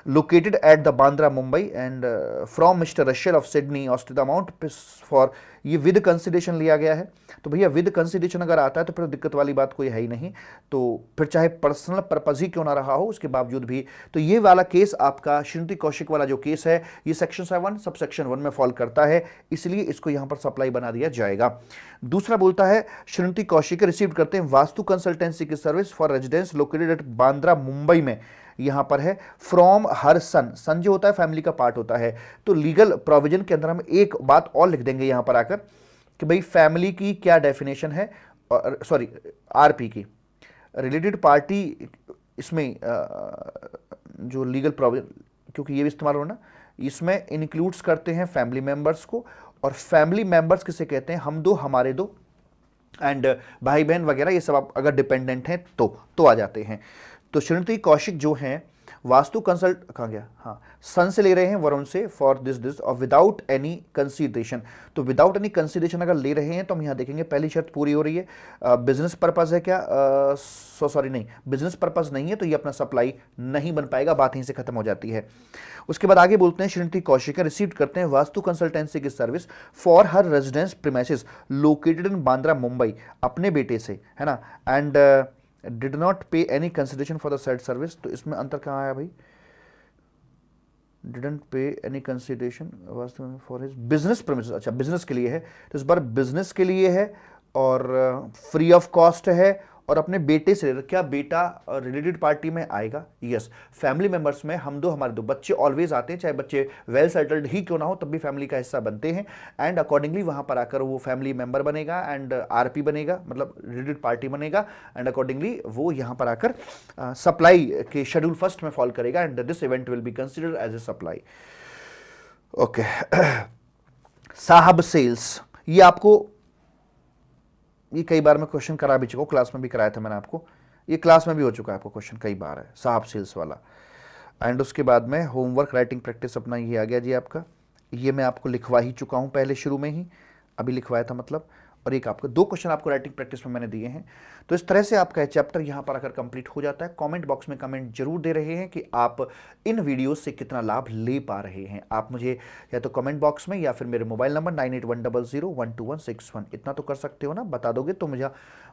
located at the Bandra Mumbai and from mister रशियल of Sydney Australia amount for, ये विद कंसिडरेशन लिया गया है। तो भैया विद कंसिडरेशन अगर आता है तो फिर दिक्कत वाली बात कोई है ही नहीं, तो फिर चाहे पर्सनल पर्पज ही क्यों ना रहा हो उसके बावजूद भी। तो ये वाला केस आपका श्रीनिधि कौशिक वाला जो केस है ये सेक्शन 7 सब सेक्शन 1 में फॉल करता है, इसलिए इसको यहां पर सप्लाई बना दिया जाएगा। दूसरा बोलता है श्रीनिधि कौशिक रिसीव करते हैं वास्तु कंसल्टेंसी की service for residence located at Bandra Mumbai में, यहां पर है फ्रॉम हर सन जो होता है फैमिली का पार्ट होता है। तो लीगल प्रोविजन के अंदर हम एक बात और लिख देंगे यहां पर आकर कि भाई फैमिली की क्या डेफिनेशन है, और सॉरी आरपी की रिलेटेड पार्टी, इसमें जो लीगल प्रोविजन, क्योंकि ये भी इस्तेमाल होना, इसमें इंक्लूड्स करते हैं फैमिली मेंबर्स को, और फैमिली मेंबर्स किसे कहते हैं, हम दो हमारे दो एंड भाई बहन वगैरह, ये सब आप अगर डिपेंडेंट हैं तो आ जाते हैं। तो श्रीनिधि कौशिक जो हैं वास्तु कंसल्ट कहाँ गया, हाँ सन से ले रहे हैं, वरुण से, फॉर दिस और विदाउट एनी कंसीडरेशन। तो विदाउट एनी कंसीडरेशन अगर ले रहे हैं तो हम यहाँ देखेंगे पहली शर्त पूरी हो रही है, बिजनेस पर्पस है क्या, सॉरी नहीं बिजनेस पर्पस नहीं है, तो ये अपना सप्लाई नहीं बन पाएगा, बात यहीं से खत्म हो जाती है। उसके बाद आगे बोलते हैं श्रीनिधि कौशिक रिसीव करते हैं वास्तु कंसल्टेंसी की service for her residence premises located in Bandra Mumbai, अपने बेटे से, है ना, एंड डिड नॉट पे any consideration for the said service. तो इसमें अंतर कहाँ आया भाई, डिडंट पे एनी कंसिडरेशन वास्तव फॉर हिज बिजनेस प्रीमिसेस, अच्छा बिजनेस के लिए है, तो इस बार बिजनेस के लिए है और फ्री ऑफ कॉस्ट है, और अपने बेटे से, क्या बेटा रिलेटेड पार्टी में आएगा, यस। फैमिली मेंबर्स में हम दो हमारे दो, बच्चे ऑलवेज आते हैं, चाहे बच्चे वेल सेटल्ड ही क्यों ना हो तब भी फैमिली का हिस्सा बनते हैं, एंड अकॉर्डिंगली वहां पर आकर वो फैमिली मेंबर बनेगा एंड आरपी बनेगा, मतलब रिलेटेड पार्टी बनेगा, एंड अकॉर्डिंगली वो यहां पर आकर सप्लाई के शेड्यूल फर्स्ट में फॉल करेगा, and this event will be considered as a supply. Okay, साहब सेल्स, ये आपको, ये कई बार मैं क्वेश्चन करा भी चुका हूँ, क्लास में भी कराया था मैंने आपको, ये क्लास में भी हो चुका है आपको क्वेश्चन कई बार है, साहब सेल्स वाला। एंड उसके बाद में होमवर्क राइटिंग प्रैक्टिस अपना ये आ गया जी आपका, ये मैं आपको लिखवा ही चुका हूँ पहले शुरू में ही, अभी लिखवाया था मतलब, और एक आपका 2 क्वेश्चन आपको राइटिंग प्रैक्टिस में मैंने दिए हैं। तो इस तरह से आपका चैप्टर यहाँ पर आकर कंप्लीट हो जाता है। कमेंट बॉक्स में कमेंट जरूर दे रहे हैं कि आप इन वीडियोस से कितना लाभ ले पा रहे हैं। आप मुझे या तो कमेंट बॉक्स में या फिर मेरे मोबाइल नंबर 9810012161 इतना तो कर सकते हो ना, बता दोगे तो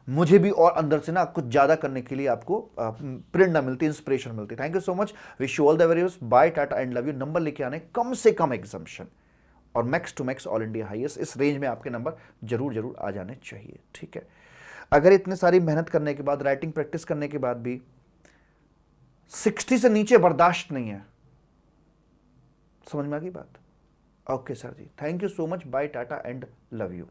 मुझे भी और अंदर से ना कुछ ज़्यादा करने के लिए आपको प्रेरणा मिलती, इंस्पिरेशन मिलती। Thank you so much, wish you all the very best, bye tata and love you. Number लेके आने कम से कम एग्जाम्शन और max to max all India highest, इस रेंज में आपके नंबर जरूर आ जाने चाहिए, ठीक है। अगर इतने सारी मेहनत करने के बाद, राइटिंग प्रैक्टिस करने के बाद भी 60 से नीचे बर्दाश्त नहीं है, समझ में आ गई बात? Okay sir ji, thank you so much, bye tata and love you.